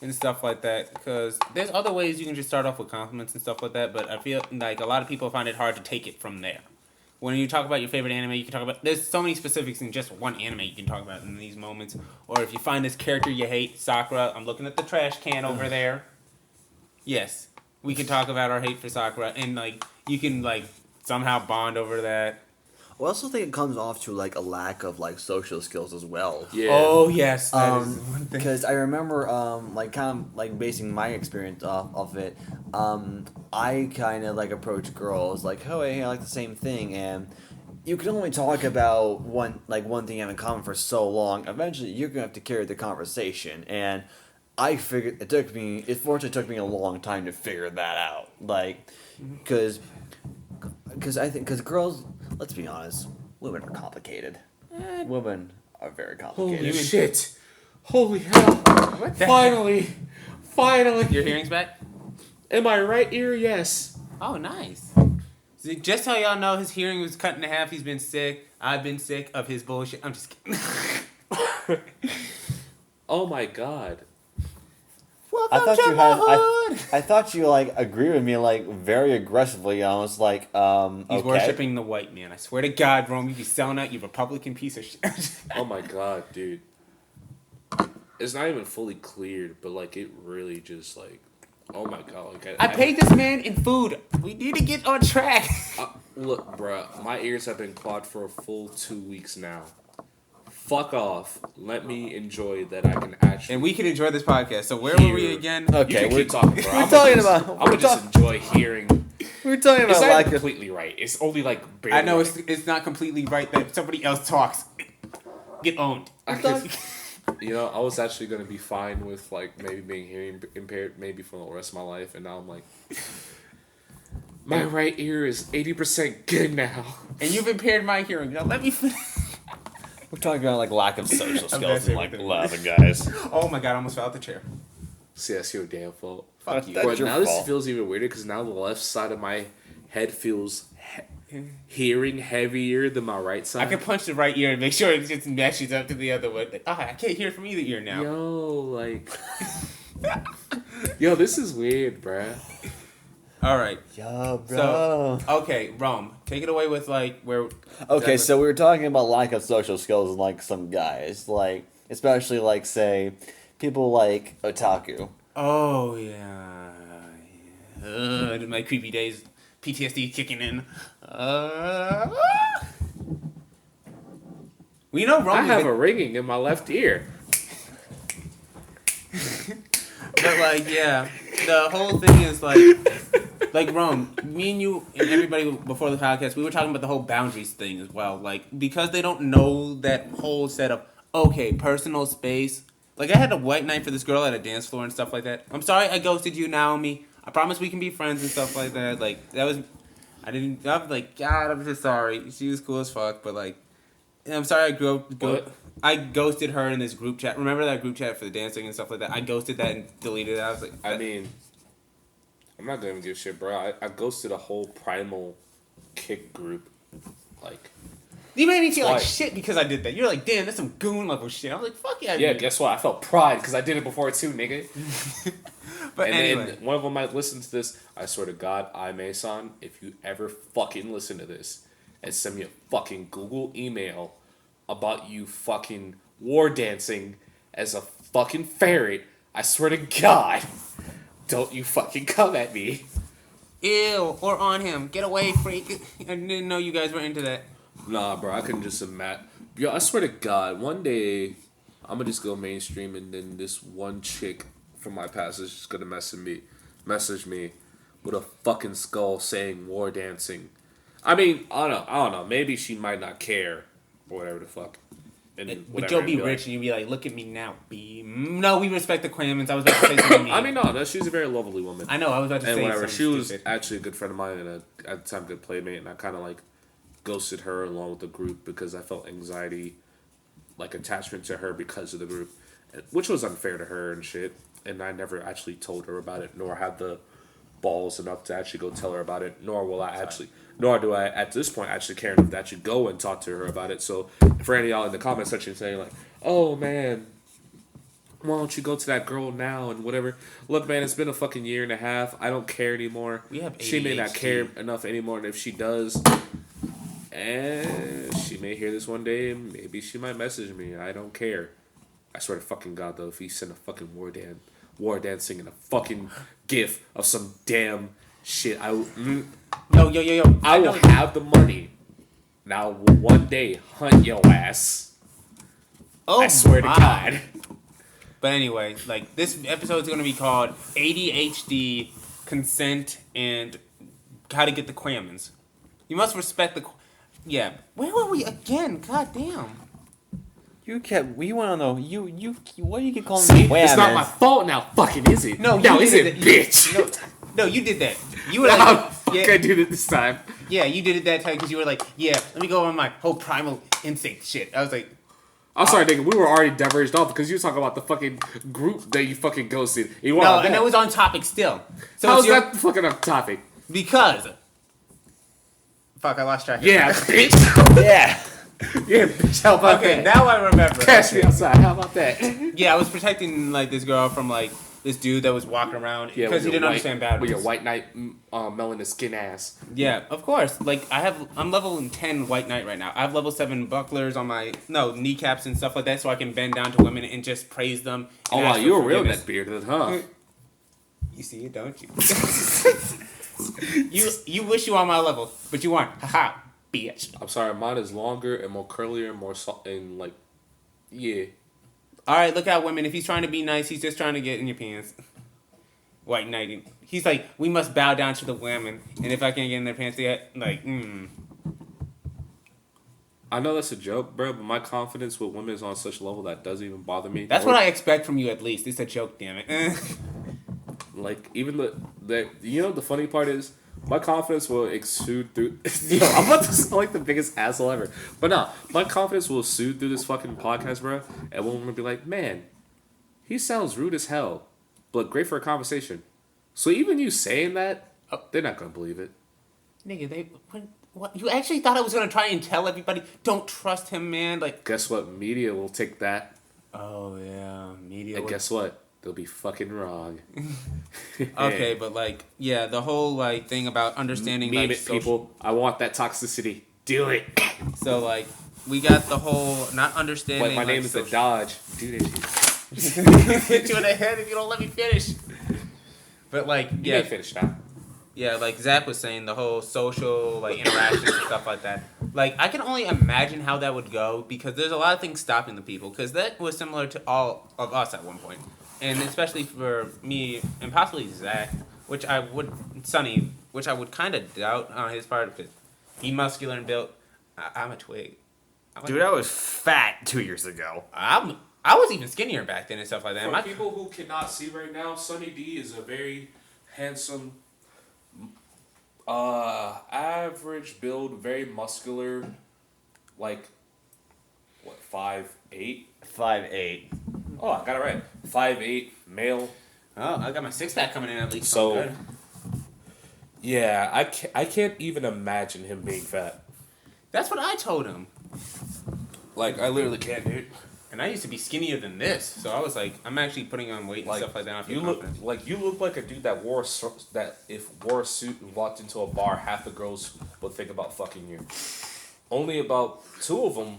and stuff like that. Because there's other ways you can just start off with compliments and stuff like that, but I feel like a lot of people find it hard to take it from there. When you talk about your favorite anime, you can talk about, there's so many specifics in just one anime you can talk about in these moments. Or if you find this character you hate, Sakura, I'm looking at the trash can over there. Yes. We can talk about our hate for Sakura, and like you can like somehow bond over that. I also think it comes off to like a lack of like social skills as well. Yeah. Oh yes, that is one thing. Because I remember like kind of like basing my experience off of it. I kind of like approach girls like, oh hey, I like the same thing, and you can only talk about one thing you have in common for so long. Eventually, you're gonna have to carry the conversation, and I figured it fortunately took me a long time to figure that out. Like, because girls, let's be honest, women are complicated. Women are very complicated. Holy shit! Holy hell! Finally! Your hearing's back? In my right ear, yes. Oh, nice. See, just so y'all know, his hearing was cut in half. He's been sick. I've been sick of his bullshit. I'm just kidding. Oh my god. I thought you like agree with me like very aggressively. I was like, He's okay. worshiping the white man. I swear to God, Rome, you be selling out, you Republican piece of shit. Oh my god, dude. It's not even fully cleared, but like it really just like, oh my god. Like I paid this man in food. We need to get on track. Look, bruh, my ears have been clogged for a full 2 weeks now. Fuck off. Let me enjoy that I can actually. And we can enjoy this podcast. So where were we again? Okay, we're talking, bro. I'm gonna just enjoy hearing. We're talking about It's not like completely right. It's only like barely I know right. it's not completely right that somebody else talks. Get owned. You know, I was actually gonna be fine with like maybe being hearing impaired maybe for the rest of my life, and now I'm like, my right ear is 80% good now. And you've impaired my hearing. Now let me finish. we're talking about like lack of social skills messing and like with it. love and guys. Oh my God! I almost fell out the chair. See, that's your damn fault. Fuck you. That's But your now this fault. feels even weirder because now the left side of my head feels hearing heavier than my right side. I can punch the right ear and make sure it just matches up to the other one. I can't hear from either ear now. Yo, like, yo, this is weird, bruh. All right. Yo, bro. So, okay, Rome, take it away with like where. Okay, so we were talking about lack of social skills in like some guys, like especially like say people like otaku. Oh yeah. My creepy days, PTSD kicking in. We know Rome. I have a ringing in my left ear. But like, yeah, the whole thing is like Rome, me and you and everybody before the podcast, we were talking about the whole boundaries thing as well. Like, because they don't know that whole setup. Okay, personal space. Like, I had a white night for this girl at a dance floor and stuff like that. I'm sorry I ghosted you, Naomi. I promise we can be friends and stuff like that. Like, I'm like, God, I'm just sorry. She was cool as fuck, but like, I'm sorry I ghosted her in this group chat. Remember that group chat for the dancing and stuff like that? I ghosted that and deleted it. I was like, I mean, I'm not gonna give a shit, bro. I ghosted a whole primal kick group. Like, You made me feel like Twice. shit because I did that. You're like, damn, that's some goon level shit. I was like, fuck yeah. Yeah, guess what? I felt pride because I did it before too, nigga. But And anyway. then one of them might listen to this. I swear to God, I-May-san, if you ever fucking listen to this and send me a fucking Google email about you fucking war dancing as a fucking ferret, I swear to God, don't you fucking come at me. Ew, or on him. Get away, freak. I didn't know you guys were into that. Nah, bro, I couldn't just imagine. Yo, I swear to God, one day I'm gonna just go mainstream, and then this one chick from my past is just gonna message me with a fucking skull saying war dancing. I mean, I don't know. Maybe she might not care or whatever the fuck. And But you'll be rich and you'll be like, look at me now, B. No, we respect the Quamens. I was about to say something mean. I mean, no, she's a very lovely woman. I know, I was about to say And whatever, something she was stupid. actually a good friend of mine and at the time good playmate, and I kind of like ghosted her along with the group because I felt anxiety, like attachment to her because of the group, which was unfair to her and shit. And I never actually told her about it, nor had the balls enough to actually go tell her about it, nor do I at this point actually care enough to actually go and talk to her about it. So for any of y'all in the comment section saying like, oh man, why don't you go to that girl now and whatever. Look, man, it's been a fucking year and a half. I don't care anymore. We have She may not ADHD. care enough anymore, and if she does, and she may hear this one day, and maybe she might message me. I don't care. I swear to fucking God, though, if he sent a fucking war dancing and a fucking gif of some damn shit, I will have the money. Now, one day, hunt your ass. Oh, I swear my. to God. But anyway, like, this episode is going to be called ADHD, Consent, and How to Get the Quamens. You must respect the... Yeah. Where were we again? God damn. We want to know, what do you keep calling See, me? it's not my fault now, fucking is it? No, now you is did it, it. bitch? No, you did that. You were How like... the fuck yeah, I did it this time? yeah, you did it that time because you were like, yeah, let me go on my whole primal instinct shit. I was like... I'm sorry, nigga. We were already diverged off because you were talking about the fucking group that you fucking ghosted. You No, and it was on topic still. So How's it's your... that fucking off topic? Because... Fuck, I lost track of Yeah, it. bitch. Yeah. Yeah, bitch. How about Okay, that? now I remember. Cash me outside. How about that? Yeah, I was protecting like this girl from like this dude that was walking around Yeah, because he didn't understand boundaries. With your white knight melanin skin ass. Yeah, of course. Like I'm level 10 white knight right now. I have level 7 bucklers on my kneecaps and stuff like that, so I can bend down to women and just praise them. Oh and wow, ask you for were real forgiveness. that bearded, huh? You see it, don't you? you wish you were on my level, but you aren't. Haha, bitch. I'm sorry, mine is longer and more curlier and more and like, yeah. All right, look out, women. If he's trying to be nice, he's just trying to get in your pants. White knighting. He's like, we must bow down to the women, and if I can't get in their pants, they like, I know that's a joke, bro, but my confidence with women is on such a level that doesn't even bother me. That's what I expect from you, at least. It's a joke, damn it. Like, even the funny part is, my confidence will exude through... Yo, I'm about to sound like the biggest asshole ever. But no, my confidence will exude through this fucking podcast, bro. And women will be like, man, he sounds rude as hell, but great for a conversation. So even you saying that, they're not going to believe it. Nigga, what? You actually thought I was gonna try and tell everybody, don't trust him, man? Like, Guess what? Media will take that. oh yeah, media. And guess what? They'll be fucking wrong. Okay, but like, yeah, the whole like thing about understanding Meme like it, people. I want that toxicity. Do it. So like, we got the whole not understanding. Like, my name is the Dodge. Do that shit. Hit you in the head if you don't let me finish. But like, You yeah, may finish now. yeah, like Zach was saying, the whole social like interactions and stuff like that. Like, I can only imagine how that would go because there's a lot of things stopping the people. Because that was similar to all of us at one point, and especially for me and possibly Zach, which I would kind of doubt on his part because he's muscular and built. I'm a twig. Dude, I was fat 2 years ago. I was even skinnier back then and stuff like that. For people who cannot see right now, Sunny D is a very handsome, average build, very muscular, like, what, 5'8"? 5'8". Oh, I got it right. 5'8", male. Oh, I got my six pack coming in at least. So, Good. yeah, I can't even imagine him being fat. That's what I told him. Like, I literally can't, dude. And I used to be skinnier than this, so I was like, I'm actually putting on weight and stuff like that. I feel you confident. look like a dude that wore a suit and walked into a bar, half the girls would think about fucking you. Only about 2 of them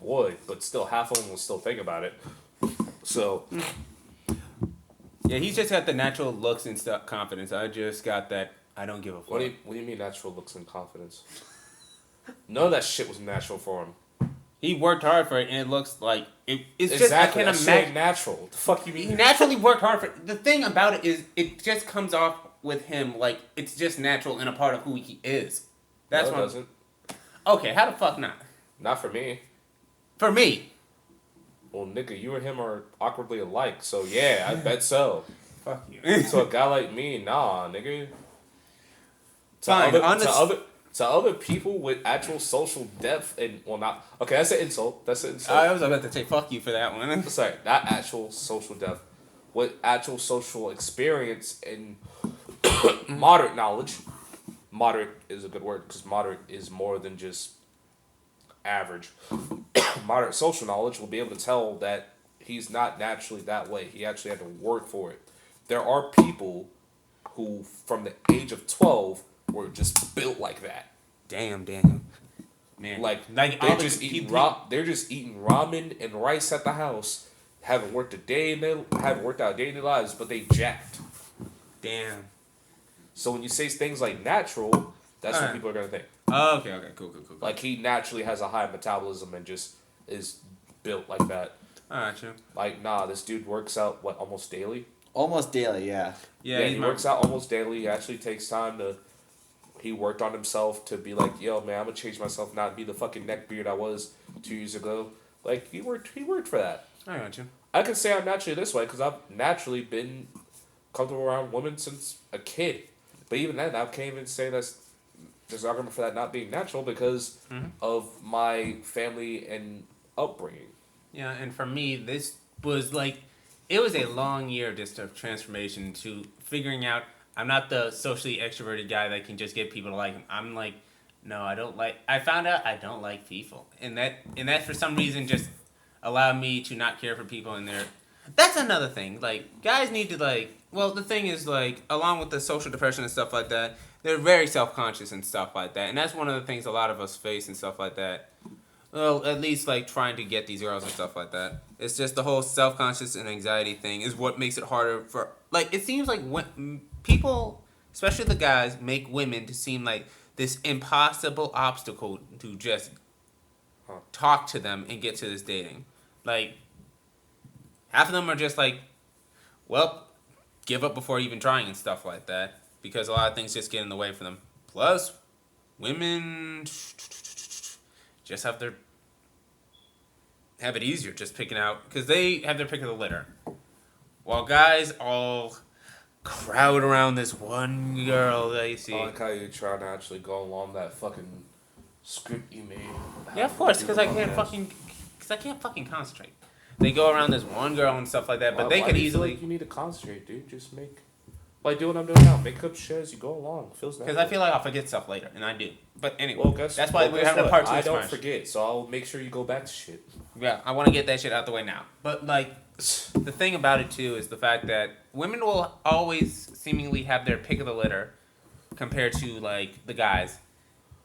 would, but still half of them will still think about it. So Yeah, he's just got the natural looks and stuff, confidence. I just got that. I don't give a fuck. what do you mean natural looks and confidence? None of that shit was natural for him. He worked hard for it, and it looks like it's Exactly. just I can't That shit imagine. ain't natural. What the fuck you He mean? naturally worked hard for it. The thing about it is, it just comes off with him like it's just natural and a part of who he is. That's No, it what. doesn't. Okay, how the fuck not? Not for me. For me. Well, nigga, you and him are awkwardly alike, so yeah, I bet so. Fuck you. So a guy like me, nah, nigga. Fine. To other people with actual social depth and not okay, that's an insult. That's an insult. I was about to say fuck you for that one. Sorry, not actual social depth, with actual social experience and moderate knowledge. Moderate is a good word because moderate is more than just average. Moderate social knowledge will be able to tell that he's not naturally that way. He actually had to work for it. There are people who, from the age of 12, were just built like that. Damn, Daniel. Man, Like all they're just the eating people- they're just eating ramen and rice at the house. Haven't worked out a day in their lives, but they jacked. Damn. So when you say things like natural, that's what Alright. people are gonna think. Oh, okay, cool. Like he naturally has a high metabolism and just is built like that. Alright, true. Like nah, this dude works out almost daily. Almost daily, yeah. Yeah, He works out almost daily. He actually takes time to. He worked on himself to be like, yo, man, I'm gonna change myself, not be the fucking neckbeard I was 2 years ago. Like he worked for that. I got you. I can say I'm naturally this way because I've naturally been comfortable around women since a kid. But even then, I can't even say there's an argument for that not being natural because of my family and upbringing. Yeah, and for me, this was like, it was a long year just of transformation to figuring out I'm not the socially extroverted guy that can just get people to like him. I'm like, no, I found out I don't like people. And that for some reason just allowed me to not care for people in there. That's another thing. Like, guys need to the thing is along with the social depression and stuff like that, they're very self-conscious and stuff like that. And that's one of the things a lot of us face and stuff like that. Well, at least trying to get these girls and stuff like that. It's just the whole self-conscious and anxiety thing is what makes it harder for it seems like when people, especially the guys, make women to seem like this impossible obstacle to just talk to them and get to this dating. Like, half of them are just like, well, give up before even trying and stuff like that because a lot of things just get in the way for them. Plus, women just have it easier just picking out because they have their pick of the litter, while guys all crowd around this one girl that you see. I like how you're trying to actually go along that fucking script you made. Yeah, of course, because I can't fucking concentrate. They go around this one girl and stuff like that, but they could easily. You need to concentrate, dude. Just make. Like do what I'm doing now. Make up shit as you go along. Feels Because I feel like I'll forget stuff later, and I do. But anyway, that's why we're guess having a what? part 2 I don't Smash. forget, so I'll make sure you go back to shit. Yeah, I want to get that shit out the way now. But the thing about it too is the fact that women will always seemingly have their pick of the litter compared to the guys,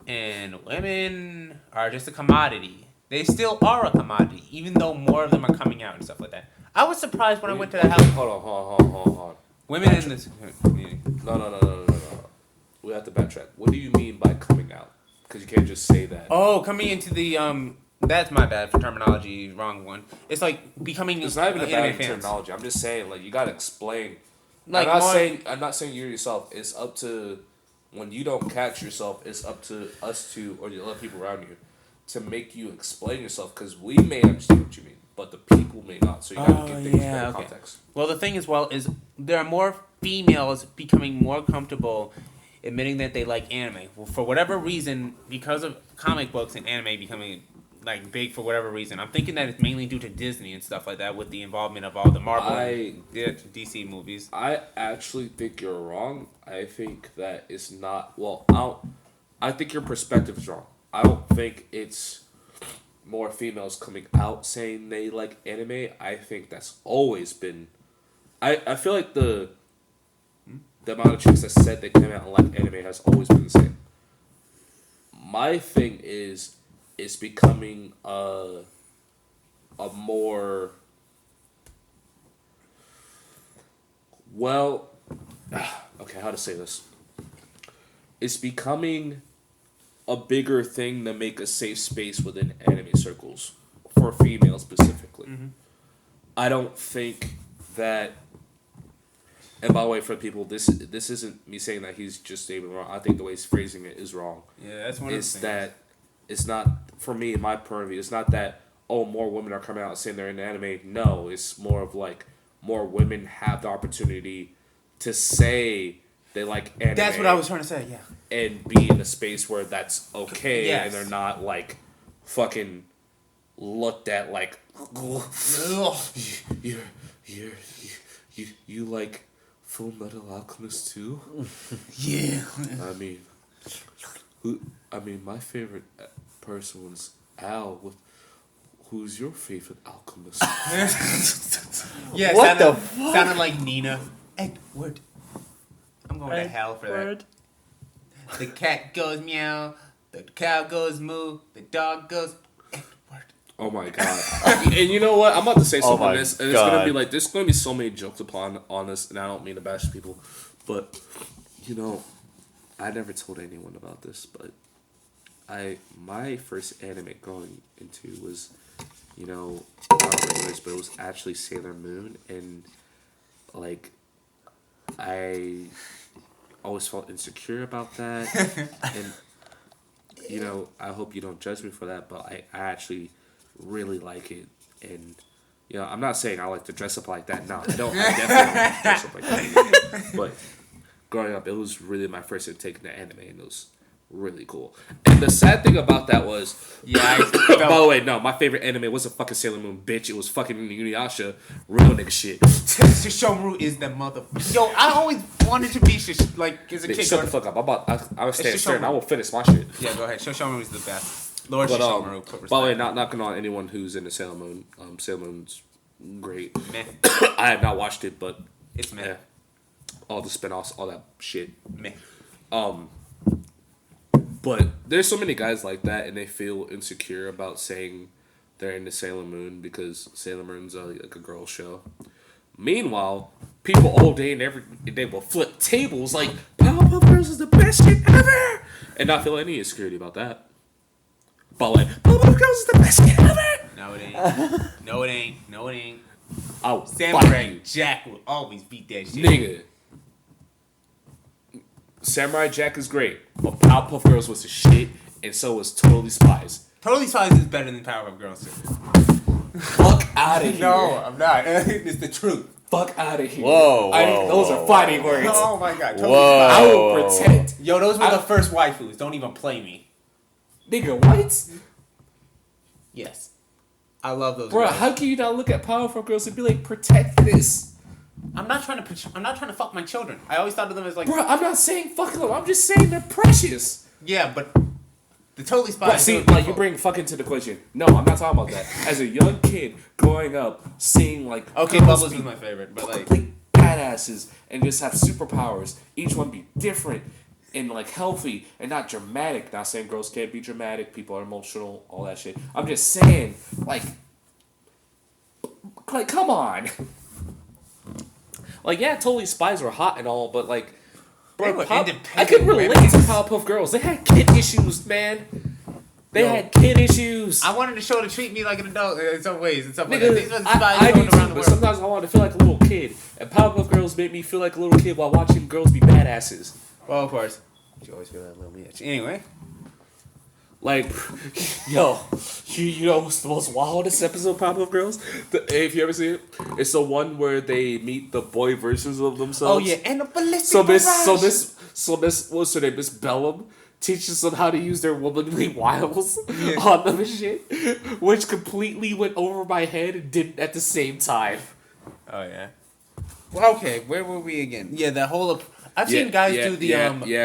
and women are just a commodity. They still are a commodity, even though more of them are coming out and stuff like that. I was surprised when I went to the house. Hold on. Women in this community. No. We have to backtrack. What do you mean by coming out? Because you can't just say that. Oh, coming into the that's my bad for terminology, wrong one. It's becoming. It's not even anime about fans. terminology. I'm just saying, you gotta explain. Like I'm not saying you yourself. It's up to when you don't catch yourself. It's up to us or the other people around you to make you explain yourself. Because we may understand what you mean, but the people may not. So you gotta give things better context. Well, the thing is there are more females becoming more comfortable admitting that they like anime. Well, for whatever reason, because of comic books and anime becoming big for whatever reason. I'm thinking that it's mainly due to Disney and stuff like that with the involvement of all the Marvel and DC movies. I actually think you're wrong. I think that it's not. Well, I think your perspective is wrong. I don't think it's more females coming out saying they like anime, I think that's always been. I feel like the amount of chicks that said they came out and like anime has always been the same. My thing is, it's becoming a more okay, how to say this? It's becoming a bigger thing to make a safe space within anime circles for females specifically. Mm-hmm. I don't think that. And by the way, for people, this isn't me saying that he's just even wrong. I think the way he's phrasing it is wrong. Yeah, that's one of the things. That it's not, for me, in my point of view, it's not that, oh, more women are coming out and saying they're into anime. No, it's more of like, more women have the opportunity to say they like anime. That's what I was trying to say, yeah. And be in a space where that's okay, yes. And they're not like fucking looked at like, you like Full Metal Alchemist too? Yeah. I mean, my favorite person was Al. Who's your favorite alchemist? Yeah, what the fuck? Sounded like Nina. Edward. I'm going to hell for that. The cat goes meow. The cow goes moo. The dog goes Edward. Oh my god! And you know what? I'm about to say something on this, and it's gonna be like there's gonna be so many jokes on this, and I don't mean to bash people, but you know, I never told anyone about this, but my first anime going into was, you know, but it was actually Sailor Moon, and like I always felt insecure about that, and you know, I hope you don't judge me for that, but I actually really like it, and you know, I'm not saying I like to dress up like that. No, I don't. I definitely don't dress up like that. But growing up, it was really my first intake into anime, and it was really cool. And the sad thing about that was, by the way, no, my favorite anime wasn't fucking Sailor Moon, bitch. It was fucking Inuyasha, real nigga shit. Shishomaru is the mother. Yo, I always wanted to be like as a kid. Shut the fuck up. I was staying straight. I will finish my shit. Yeah, go ahead. Shishomaru is the best. Lord Shishomaru. By the way, not knocking on anyone who's into Sailor Moon. Sailor Moon's great. Meh. I have not watched it, but it's meh. All the spinoffs, all that shit. Meh. But there's so many guys like that, and they feel insecure about saying they're into Sailor Moon because Sailor Moon's like a girl show. Meanwhile, people all day and every day will flip tables like Powerpuff Girls is the best shit ever, and not feel any insecurity about that. But like Powerpuff Girls is the best shit ever. No, it ain't. No, it ain't. No, it ain't. Oh, Samurai Jack will always beat that shit. Nigga. Samurai Jack is great, but Powerpuff Girls was the shit, and so was Totally Spies. Totally Spies is better than Powerpuff Girls too. Fuck out of here. No, I'm not. It's the truth. Fuck out of here. Whoa, those are fighting words. Oh my god. Totally Spies. I will protect. Yo, those were the first waifus. Don't even play me. Nigga, what? Yes. I love those. Bro, girls. how can you not look at Powerpuff Girls and be like, protect this? I'm not trying to fuck my children. I always thought of them as like. Bro, I'm not saying fuck them. I'm just saying they're precious. Yeah, but the Totally Spies. Bro, see, like you bring fucking to the question. No, I'm not talking about that. As a young kid growing up, seeing like Bubbles was my favorite, but like badasses and just have superpowers. Each one be different and like healthy and not dramatic. Not saying girls can't be dramatic. People are emotional, all that shit. I'm just saying, like come on. Like, yeah, Totally Spies were hot and all, but like, bro, I could relate to Powerpuff Girls. They had kid issues, man. They had kid issues. I wanted the show to treat me like an adult in some ways. And stuff like Nigga, that. These were the spies I going do too, around the but world. sometimes I want to feel like a little kid. And Powerpuff Girls made me feel like a little kid while watching girls be badasses. Well, of course. You always feel that little bitch. Anyway. Like, yo, you know what's the most wildest episode of Powerpuff Girls? If you ever see it, it's the one where they meet the boy versions of themselves. Oh yeah, and a ballistic so barrage. Miss what's her name? Miss Bellum teaches them how to use their womanly wiles on them and shit, which completely went over my head and didn't at the same time. Oh yeah. Well, okay, where were we again? Yeah, the whole. I've seen guys do the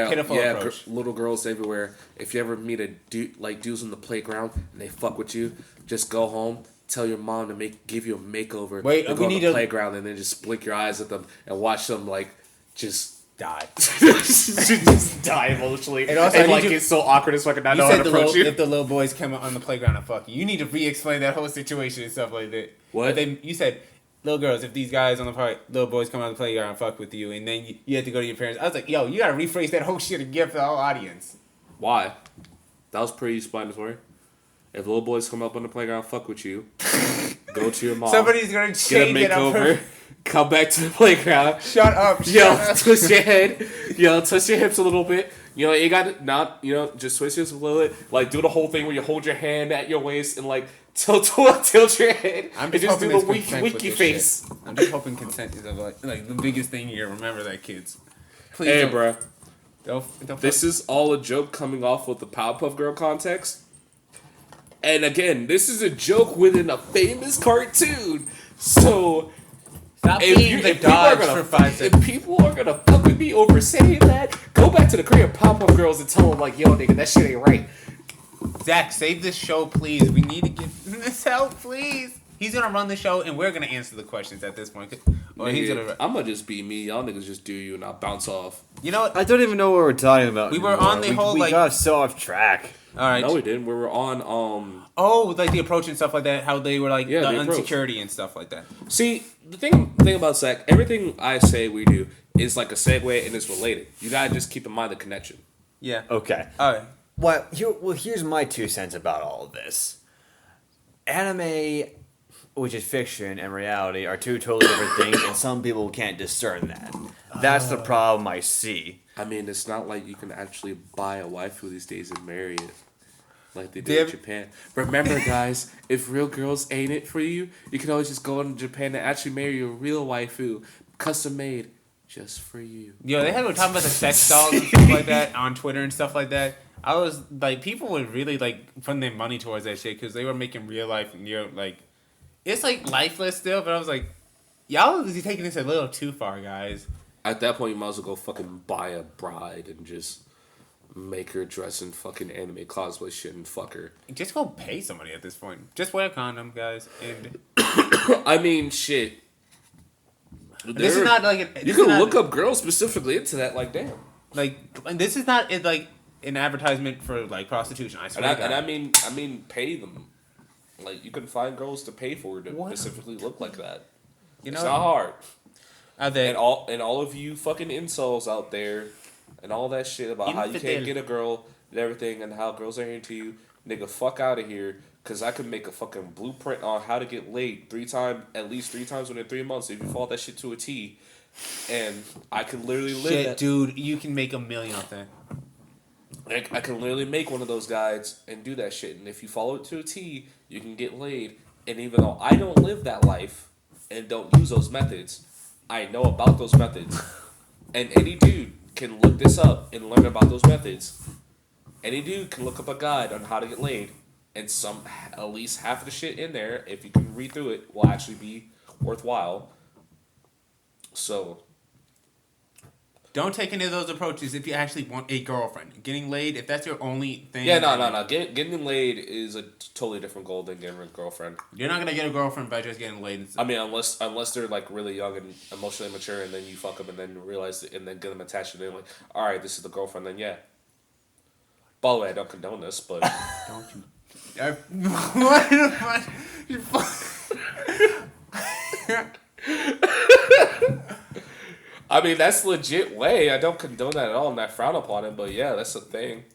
pitiful approach. Little girls everywhere. If you ever meet a dude like dudes on the playground and they fuck with you, just go home. Tell your mom to give you a makeover. Wait, and we go need to the to playground and then just blink your eyes at them and watch them like just die. just die emotionally. And also, it's so awkward as fucking not know how to approach you. If the little boys come on the playground and fuck you, you need to re-explain that whole situation and stuff like that. What? You said, little girls, if these guys on the little boys come on the playground and fuck with you, and then you have to go to your parents. I was like, yo, you gotta rephrase that whole shit again for the whole audience. Why? That was pretty explanatory. If little boys come up on the playground, fuck with you, go to your mom. Somebody's gonna change get a makeover. Come back to the playground. Shut up. Twist your head. Twist your hips a little bit. You got to just twist your hips a little bit. Like, do the whole thing where you hold your hand at your waist and, like, tilt your head. I'm just do the winky face. Shit. I'm just hoping consent is, like the biggest thing here. Remember that, kids. Please hey, bro. Don't this is all a joke coming off with the Powerpuff Girl context. And, again, this is a joke within a famous cartoon. So... Stop being the dodge for 5 seconds. If people are gonna fuck with me over saying that, go back to the Korean Powerpuff Girls and tell them, like, yo, nigga, that shit ain't right. Zach, save this show, please. We need to get this help, please. He's gonna run the show, and we're gonna answer the questions at this point. I'm gonna just be me. Y'all niggas just do you, and I'll bounce off. You know what? I don't even know what we're talking about. We were on the whole, we got so off track. All right. No, we didn't. We were on, like the approach and stuff like that, how they were, like, the insecurity and stuff like that. See, the thing about Zach, everything I say we do is like a segue and it's related. You gotta just keep in mind the connection. Yeah. Okay. All right. Well, here's my 2 cents about all of this. Anime, which is fiction, and reality are 2 totally different things, and some people can't discern that. That's the problem I see. I mean, it's not like you can actually buy a waifu these days and marry it. Like they do in Japan. Remember, guys, if real girls ain't it for you, you can always just go into Japan and actually marry a real waifu, custom made, just for you. Yo, they had talking about the sex dolls and stuff like that on Twitter and stuff like that. I was like, people were really like putting their money towards that shit because they were making real life like, it's like lifeless still. But I was like, y'all are taking this a little too far, guys. At that point, you might as well go fucking buy a bride and just make her dress in fucking anime cosplay shit and fuck her. Just go pay somebody at this point. Just wear a condom, guys. And I mean, shit. This is not like you can look up girls specifically into that. Like, damn. Like, this is not like an advertisement for like prostitution. I swear. And I mean, pay them. Like, you can find girls to pay for to specifically look like that. You know, it's not hard. And all of you fucking incels out there, and all that shit about how you can't get a girl and everything, and how girls are into you, nigga, fuck out of here. Cause I could make a fucking blueprint on how to get laid at least three times within 3 months if you follow that shit to a T, and I can literally live that. Dude, you can make $1 million off that. I can literally make one of those guides and do that shit, and if you follow it to a T, you can get laid. And even though I don't live that life and don't use those methods, I know about those methods, and any dude can look this up and learn about those methods. Any dude can look up a guide on how to get laid. And at least half of the shit in there, if you can read through it, will actually be worthwhile. So, don't take any of those approaches if you actually want a girlfriend. Getting laid, if that's your only thing. Yeah, no. Getting laid is a totally different goal than getting a girlfriend. You're not gonna get a girlfriend by just getting laid. I mean, unless they're like really young and emotionally mature, and then you fuck them, and then realize it, and then get them attached, and then like, all right, this is the girlfriend. Then yeah. By the way, I don't condone this, but don't you? What the fuck? I mean, that's legit way. I don't condone that at all, and I frown upon it, but yeah, that's a thing.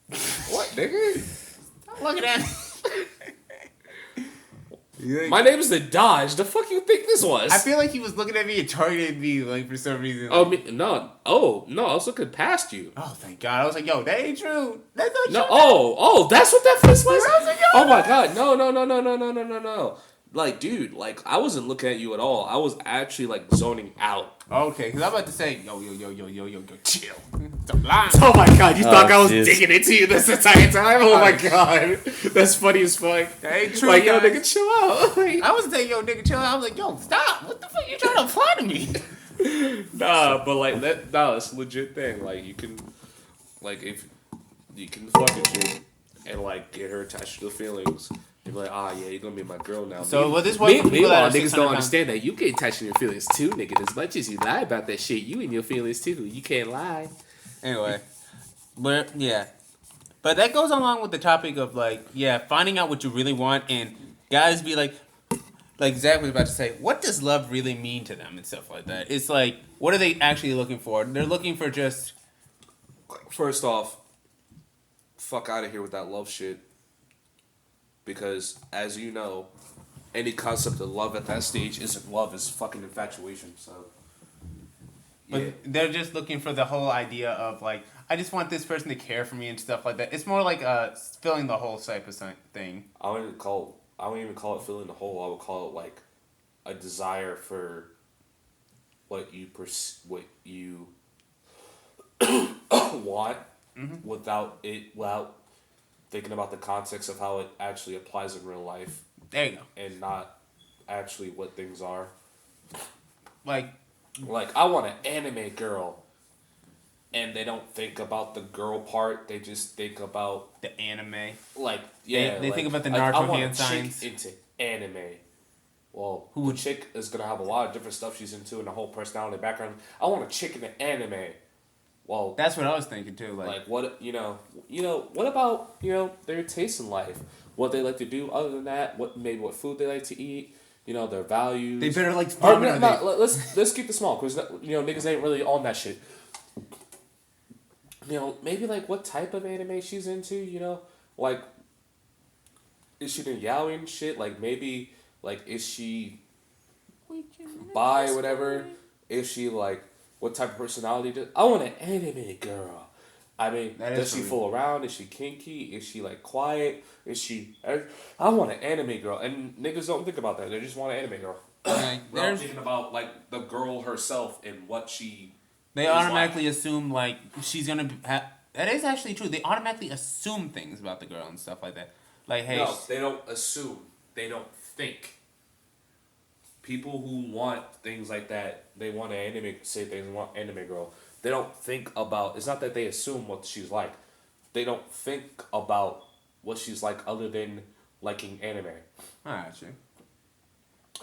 What, nigga? Stop looking at me. My name is the Dodge. The fuck you think this was? I feel like he was looking at me and targeted me, like, for some reason. Like, no. Oh, no, I was looking past you. Oh, thank God. I was like, yo, that ain't true. That's not true. No, oh, that's what that face was? I was like, yo, oh, my God. No. Like, dude, like, I wasn't looking at you at all. I was actually, like, zoning out. Okay, because I'm about to say, yo, chill. Oh, my God, you thought I was digging into you this entire time? Oh, my God. That's funny as fuck. That ain't true, like, guys. yo, nigga, chill out. I wasn't saying, yo, nigga, chill out. I was like, yo, stop. What the fuck you trying to apply to me? Nah, but like that. Nah, it's a legit thing. Like you can, like if you can fuck a chick and like get her attached to the feelings. You're like, yeah, you're gonna be my girl now. So, well, this works for people meanwhile, that are niggas 600 don't pounds. understand that you get attached to your feelings too, nigga. As much as you lie about that shit, you in your feelings too. You can't lie. Anyway, but yeah, but that goes along with the topic of like, yeah, finding out what you really want, and guys be like Zach was about to say, what does love really mean to them and stuff like that. It's like, what are they actually looking for? They're looking for just First off, fuck out of here with that love shit. Because, as you know, any concept of love at that stage isn't love, it's fucking infatuation, so. But Yeah. they're just looking for the whole idea of like, I just want this person to care for me and stuff like that. It's more like filling the whole type of thing. I wouldn't even call it filling the hole. I would call it like a desire for what you want without thinking about the context of how it actually applies in real life There you go. and not actually what things are. Like, I want an anime girl, and they don't think about the girl part. They just think about the anime. They think about the I Naruto want hand a chick signs. into anime. Well, Who would- the chick is gonna have a lot of different stuff she's into and the whole personality background. I want a chick in the anime. Well, That's what I was thinking too. like what what about their taste in life, what they like to do other than that, what food they like to eat, their values. they better like. Or, let's keep it small because niggas ain't really on that shit. Maybe like what type of anime she's into. Like is she the yaoi and shit? Like maybe like is she bi whatever? Is she like what type of personality does? I want an anime girl. I mean, does she fool around? Is she kinky? Is she like quiet? Is she? I want an anime girl, and niggas don't think about that. They just want an anime girl. They're thinking about like the girl herself and what she. They automatically assume like she's gonna. That is actually true. They automatically assume things about the girl and stuff like that. Like, hey, No, they don't assume. They don't think. People who want things like that, they want an anime. Say they want anime girl. They don't think about. It's not that they assume what she's like. They don't think about what she's like other than liking anime. actually,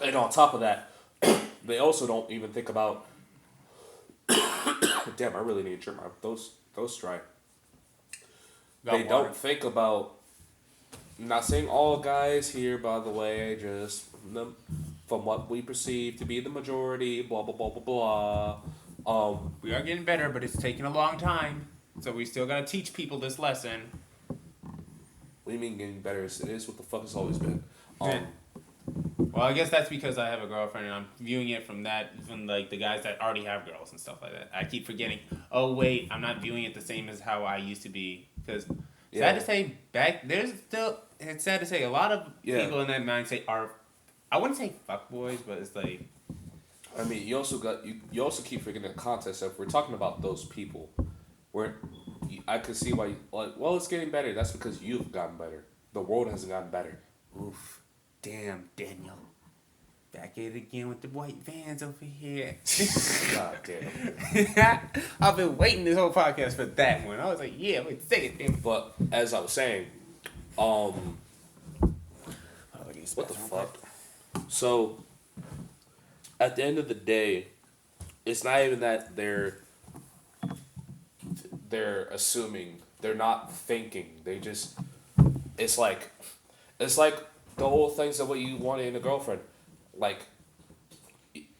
And on top of that, they also don't even think about. Damn, I really need to drink my those dry. They don't think about. I'm not saying all guys here, by the way, just from what we perceive to be the majority. Blah blah blah blah blah. We are getting better, but it's taking a long time. So we still gotta teach people this lesson. What do you mean getting better? It is what the fuck it's always been. Well, I guess that's because I have a girlfriend and I'm viewing it from like the guys that already have girls and stuff like that. I keep forgetting, oh wait, I'm not viewing it the same as how I used to be. Because, sad to say, it's sad to say, a lot of people in that mindset are, I wouldn't say fuckboys, but it's like. I mean, you also keep forgetting the context of, we're talking about those people. I could see why, it's getting better. That's because you've gotten better. The world hasn't gotten better. Oof. Damn, Daniel. Back at it again with the white vans over here. God damn. I've been waiting this whole podcast for that one. I was like, yeah, wait a second. Damn. But as I was saying, what the fuck? So, at the end of the day, it's not even that they're assuming. They're not thinking. They just, it's like the whole things of what you wanted in a girlfriend. Like,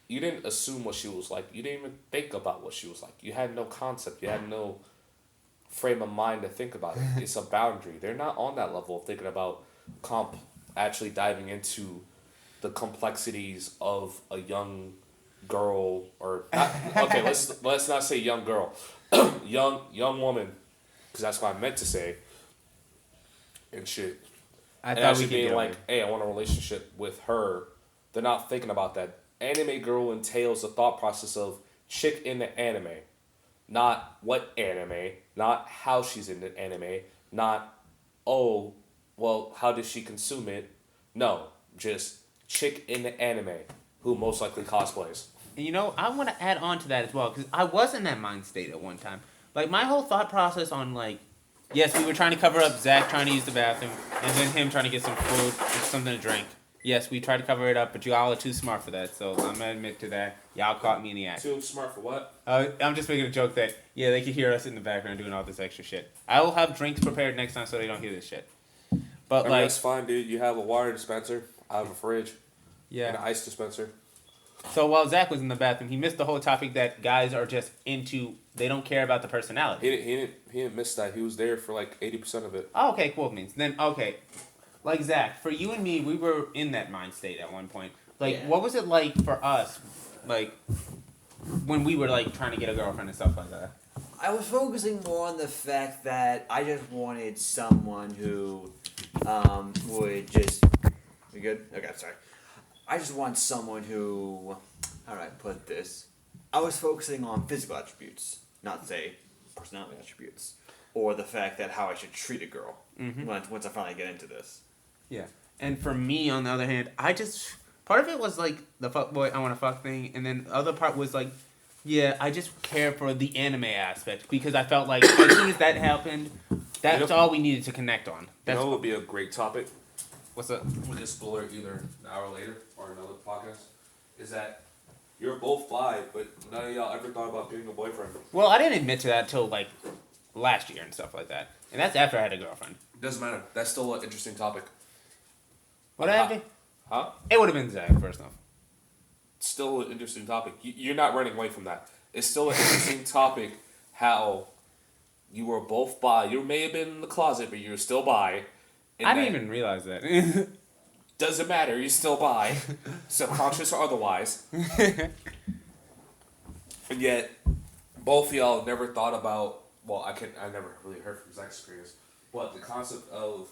you didn't assume what she was like. You didn't even think about what she was like. You had no concept. You had no frame of mind to think about it. It's a boundary. They're not on that level of thinking about actually diving into the complexities of a young girl or okay, let's not say young girl, young woman, because that's what I meant to say. And shit. And actually being like, hey, I want a relationship with her. They're not thinking about that. Anime girl entails the thought process of chick in the anime. Not what anime, not how she's in the anime, not, oh, well, how does she consume it? No, just chick in the anime who most likely cosplays. And I want to add on to that as well because I was in that mind state at one time. Like my whole thought process on like, yes, we were trying to cover up Zach trying to use the bathroom, and then him trying to get some food and something to drink. Yes, we tried to cover it up, but y'all are too smart for that. So I'm gonna admit to that. Y'all caught me in the act. Too smart for what? I'm just making a joke that they can hear us in the background doing all this extra shit. I will have drinks prepared next time so they don't hear this shit. But like, that's fine, dude. You have a water dispenser. I have a fridge. Yeah. And an ice dispenser. So while Zach was in the bathroom, he missed the whole topic that guys are just into. They don't care about the personality. He didn't miss that. He was there for like 80% of it. Oh, okay, cool. Means then okay, like Zach, for you and me, we were in that mind state at one point. Like, what was it like for us, like when we were like trying to get a girlfriend and stuff like that? I was focusing more on the fact that I just wanted someone who would just. We good? Okay, sorry. I just want someone who. How do I put this? I was focusing on physical attributes, not say personality attributes, or the fact that how I should treat a girl once I finally get into this. Yeah, and for me, on the other hand, I just part of it was like the fuck boy, I want to fuck thing, and then the other part was like, yeah, I just care for the anime aspect because I felt like as soon as that happened, that's all we needed to connect on. That's what would be a great topic. What's up? We can explore it either an hour later or another podcast. Is that you're both bi, but none of y'all ever thought about getting a boyfriend. Well, I didn't admit to that till like last year and stuff like that, and that's after I had a girlfriend. Doesn't matter. That's still an interesting topic. What happened? Huh? It would have been Zach first off. Still an interesting topic. You're not running away from that. It's still an interesting topic how you were both bi. You may have been in the closet, but you're still bi. I didn't even realize that. Doesn't matter. You're still bi. Subconscious or otherwise. And yet, both of y'all never thought about, well, I never really heard from Zach's experience, but the concept of,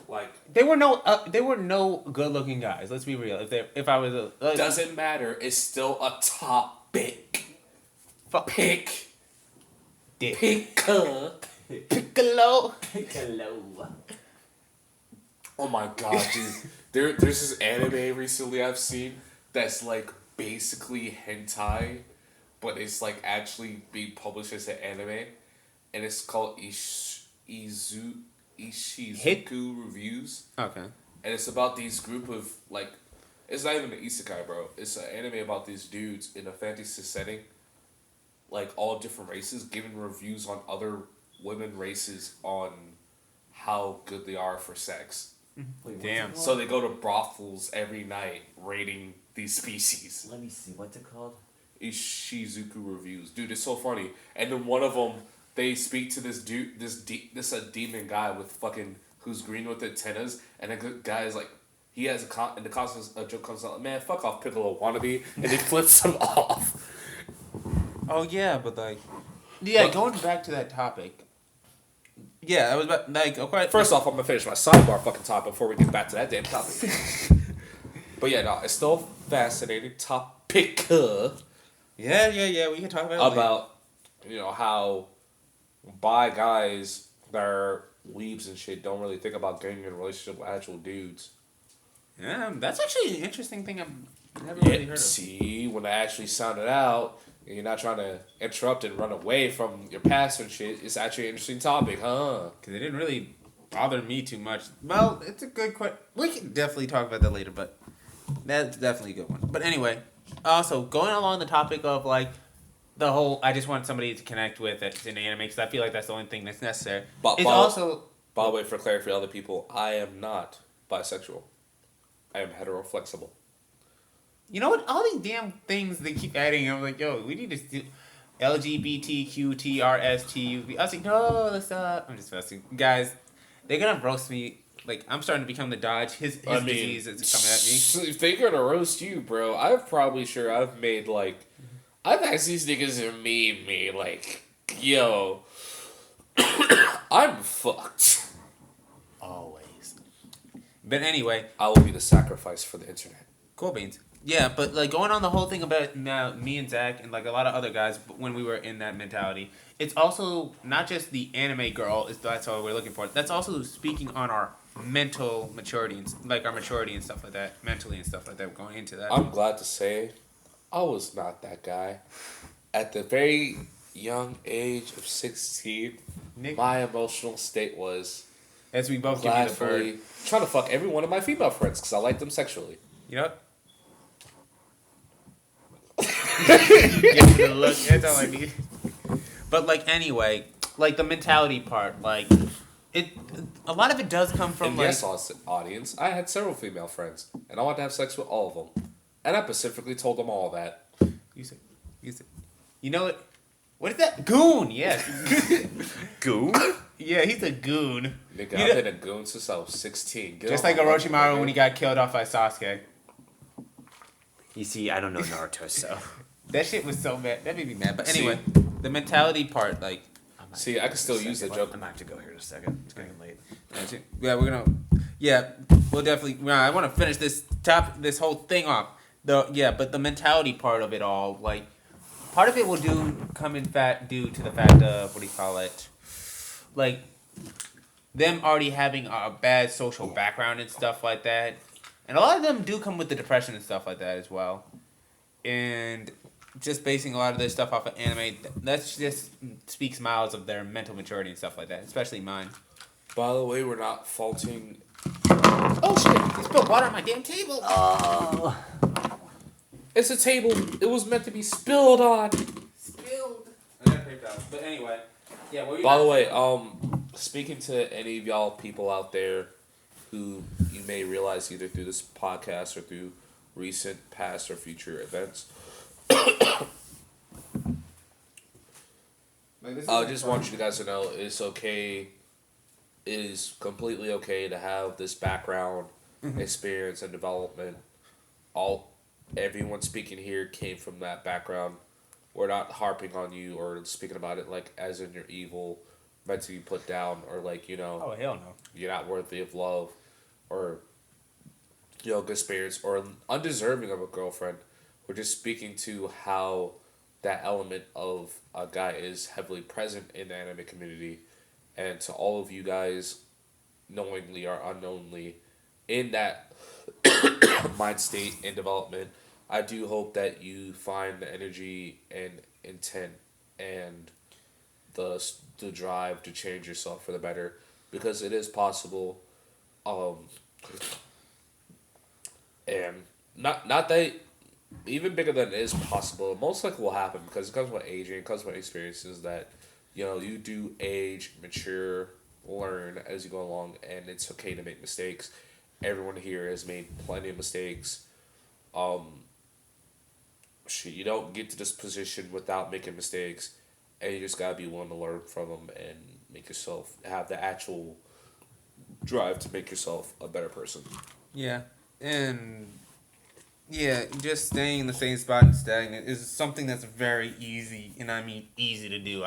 like... They were no good-looking guys, let's be real. If I was a... doesn't matter, it's still a topic. Pick. Dick. Piccolo. Piccolo. Oh my god, dude. There's this anime recently I've seen that's like basically hentai, but it's like actually being published as an anime, and it's called Ishizuku Reviews. Okay. And it's about these group of like, it's not even an isekai, bro. It's an anime about these dudes in a fantasy setting, like all different races, giving reviews on other women races on how good they are for sex. Wait, damn. So they go to brothels every night rating these species. Let me see. What's it called? Ishizuku Reviews. Dude, it's so funny. And then one of them, they speak to this dude, this a demon guy with fucking, who's green with antennas, and the guy is like, he has and the concept, a joke comes out, man, fuck off, Piccolo wannabe, and he flips him off. Oh yeah, but like, yeah, going back to that topic. Yeah, I was about like, okay. First off, I'm gonna finish my sidebar fucking topic before we get back to that damn topic. But yeah, no, it's still fascinating topic. Yeah, we can talk about it about how bi guys that are weebs and shit don't really think about getting in a relationship with actual dudes. Yeah, that's actually an interesting thing I've never really heard of. See, when I actually sound it out, and you're not trying to interrupt and run away from your past and shit, it's actually an interesting topic, huh? Because it didn't really bother me too much. Well, it's a good question. We can definitely talk about that later, but that's definitely a good one. But anyway, also, going along the topic of, like, the whole, I just want somebody to connect with that's in anime, because I feel like that's the only thing that's necessary. By the way, for clarity for other people, I am not bisexual. I am heteroflexible. You know what? All these damn things they keep adding, I'm like, yo, we need to do LGBTQTRSTUV. I was like, no, let's not. I'm just messing. Guys, they're going to roast me. Like, I'm starting to become the Dodge. His disease is coming at me. If they're going to roast you, bro, I've made, like... I've asked these niggas to meme me, like, yo, I'm fucked. Always. But anyway. I will be the sacrifice for the internet. Cool beans. Yeah, but, like, going on the whole thing about me and Zach and, like, a lot of other guys when we were in that mentality, it's also not just the anime girl. That's all we're looking for. That's also speaking on our mental maturity, like our maturity and stuff like that, mentally and stuff like that. Going into that. I'm glad to say I was not that guy. At the very young age of 16, Nick, my emotional state was as we both give you the bird. gladfully trying to fuck every one of my female friends because I like them sexually. Yep. Give me the look. That's all I need. But like anyway, like the mentality part, like it. A lot of it does come from And like. yes, audience, I had several female friends, and I wanted to have sex with all of them. And I specifically told them all that. You said. You know what? What is that? Goon. Yes. Goon? Yeah, he's a goon. Nigga, You I've know- been a goon since I was 16. Get Just on like my level, Orochimaru nigga. when he got killed off by Sasuke. You see, I don't know Naruto, so. That shit was so bad. That made me mad. But anyway, the mentality part, like. See, I can still use the joke. I might have to go here in a second. It's getting late. Yeah, we're gonna. Yeah, we'll definitely. Well, I want to finish this whole thing off. But the mentality part of it all, like, part of it will come in due to the fact of what do you call it, like, them already having a bad social background and stuff like that, and a lot of them do come with the depression and stuff like that as well, and just basing a lot of their stuff off of anime, that's just speaks miles of their mental maturity and stuff like that, especially mine. By the way, we're not faulting. Oh shit! You spilled water on my damn table. Oh. It's a table. It was meant to be spilled on. Spilled. I got paper towels. But anyway, yeah. What were you By the about to way, speaking to any of y'all people out there who you may realize either through this podcast or through recent, past, or future events, Like, this is I like just fun. want you guys to know it's okay. It is completely okay to have this background, experience, and development. Everyone speaking here came from that background. We're not harping on you or speaking about it like as in you're evil, meant to be put down, or like Oh hell no. you're not worthy of love, or good experience, or undeserving of a girlfriend. We're just speaking to how that element of a guy is heavily present in the anime community, and to all of you guys, knowingly or unknowingly, in that mind state and development, I do hope that you find the energy and intent and the drive to change yourself for the better, because it is possible. And not that even bigger than it is possible, most likely will happen because it comes with aging, it comes with experiences that you do age, mature, learn as you go along, and it's okay to make mistakes. Everyone here has made plenty of mistakes. You don't get to this position without making mistakes, and you just gotta be willing to learn from them and make yourself have the actual drive to make yourself a better person. Yeah, and yeah, just staying in the same spot and stagnant is something that's very easy, and I mean easy to do.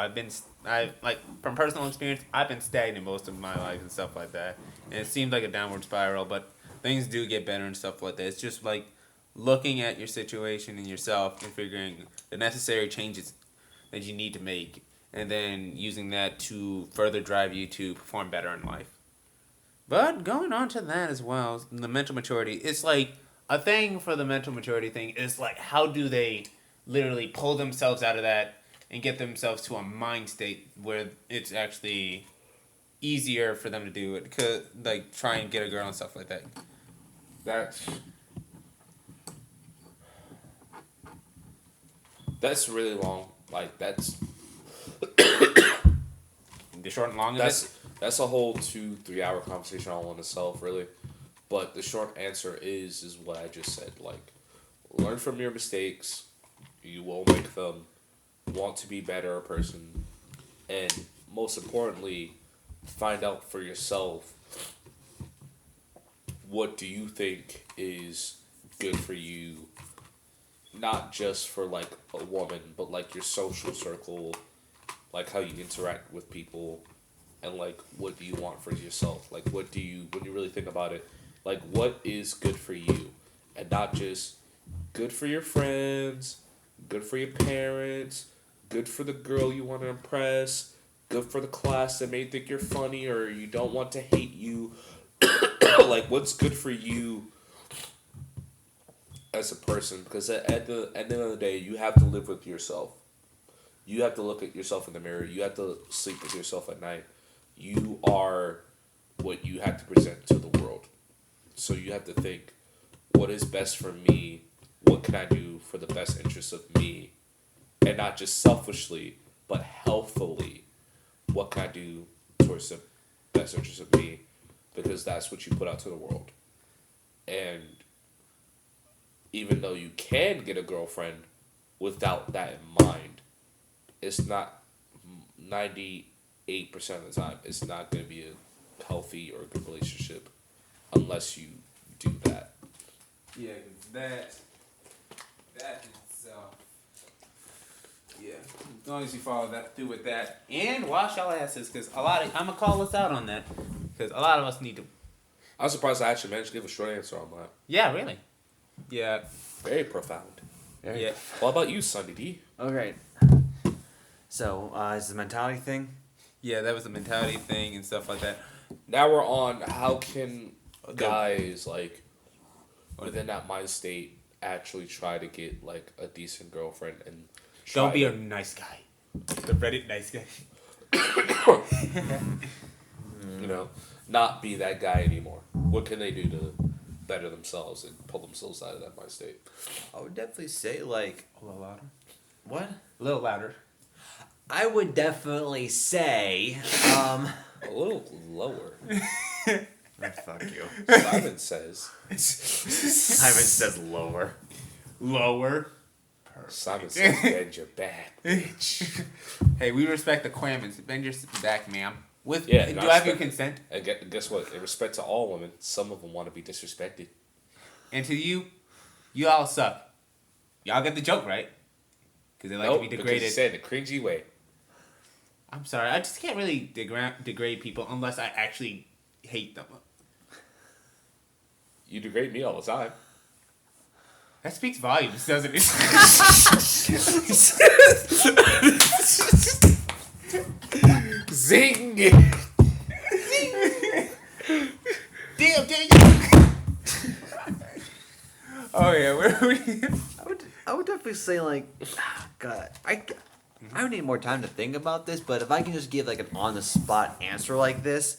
From personal experience, I've been stagnant most of my life and stuff like that, and it seems like a downward spiral, but things do get better and stuff like that. It's just like looking at your situation and yourself and figuring the necessary changes that you need to make, and then using that to further drive you to perform better in life. But going on to that as well, the mental maturity, it's like a thing for the mental maturity thing is like how do they literally pull themselves out of that and get themselves to a mind state where it's actually easier for them to do it, like try and get a girl and stuff like that. That's really long. Like that's The short and long of it. that's a whole 2-3 hour conversation all in itself, really. But the short answer is what I just said. Like, learn from your mistakes. You will make them. Want to be better a person, and most importantly, find out for yourself. What do you think is good for you? Not just for like a woman, but like your social circle, like how you interact with people, and like what do you want for yourself? Like what do you, when you really think about it, like what is good for you, and not just good for your friends, good for your parents, good for the girl you want to impress, good for the class that may think you're funny or you don't want to hate you. Like, what's good for you as a person? Because at the end of the day, you have to live with yourself. You have to look at yourself in the mirror. You have to sleep with yourself at night. You are what you have to present to the world. So you have to think, what is best for me? What can I do for the best interest of me? And not just selfishly, but healthfully. What can I do towards the best interest of me? Because that's what you put out to the world. And even though you can get a girlfriend without that in mind, it's not 98% of the time, it's not going to be a healthy or good relationship unless you do that. Yeah, that itself. Yeah, as long as you follow that through with that and wash y'all asses, because I'm gonna call us out on that, because a lot of us need to. I was surprised I actually managed to give a short answer on that. Yeah, really. Yeah. Very profound. Yeah. What about you, Sunny D? Okay. So, is the mentality thing? Yeah, that was a mentality thing and stuff like that. Now we're on how can guys, like, within that mind state actually try to get, like, a decent girlfriend and Don't be a nice guy. The Reddit nice guy. you know, not be that guy anymore. What can they do to better themselves and pull themselves out of that mind state? I would definitely say, like... A little louder. What? A little louder. I would definitely say, A little lower. fuck you. Simon says. Simon says lower. Lower. Simon says bend your back. Hey, we respect the Quamens. Bend your back, ma'am. Do Yeah, I not have your respect- consent? And guess what? In respect to all women, some of them want to be disrespected. And to you all suck. Y'all get the joke, right? Because they like to be because degraded. you said it the cringy way. I'm sorry, I just can't really degrade people unless I actually hate them. You degrade me all the time. That speaks volumes, doesn't it? Zing! Damn. Oh yeah, where are we? I would definitely say, like, God, I would need more time to think about this, but if I can just give, like, an on-the-spot answer like this,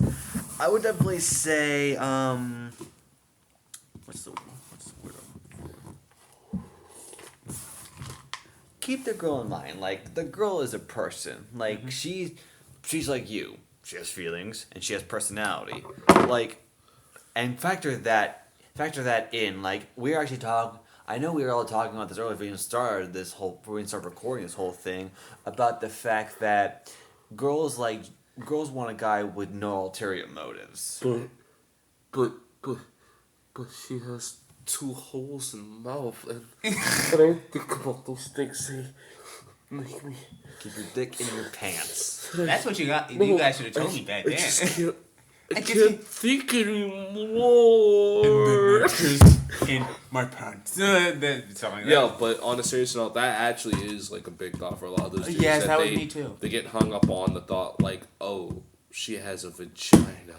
I would definitely say, what's the word? Keep the girl in mind. Like, the girl is a person. Like, she's like you. She has feelings, and she has personality. Like, and factor that in. Like, we're actually talking... I know we were all talking about this earlier before we even started recording this whole thing, about the fact that girls want a guy with no ulterior motives. But she has 2 holes in the mouth, and I don't think about those things. They make me... Keep your dick in your pants. That's what you got. You guys should have told me back then. I can't think anymore. In my pants. Something like that. Yeah, but on a serious note, that actually is like a big thought for a lot of those dudes. Yes, that was me too. They get hung up on the thought like, oh, she has a vagina.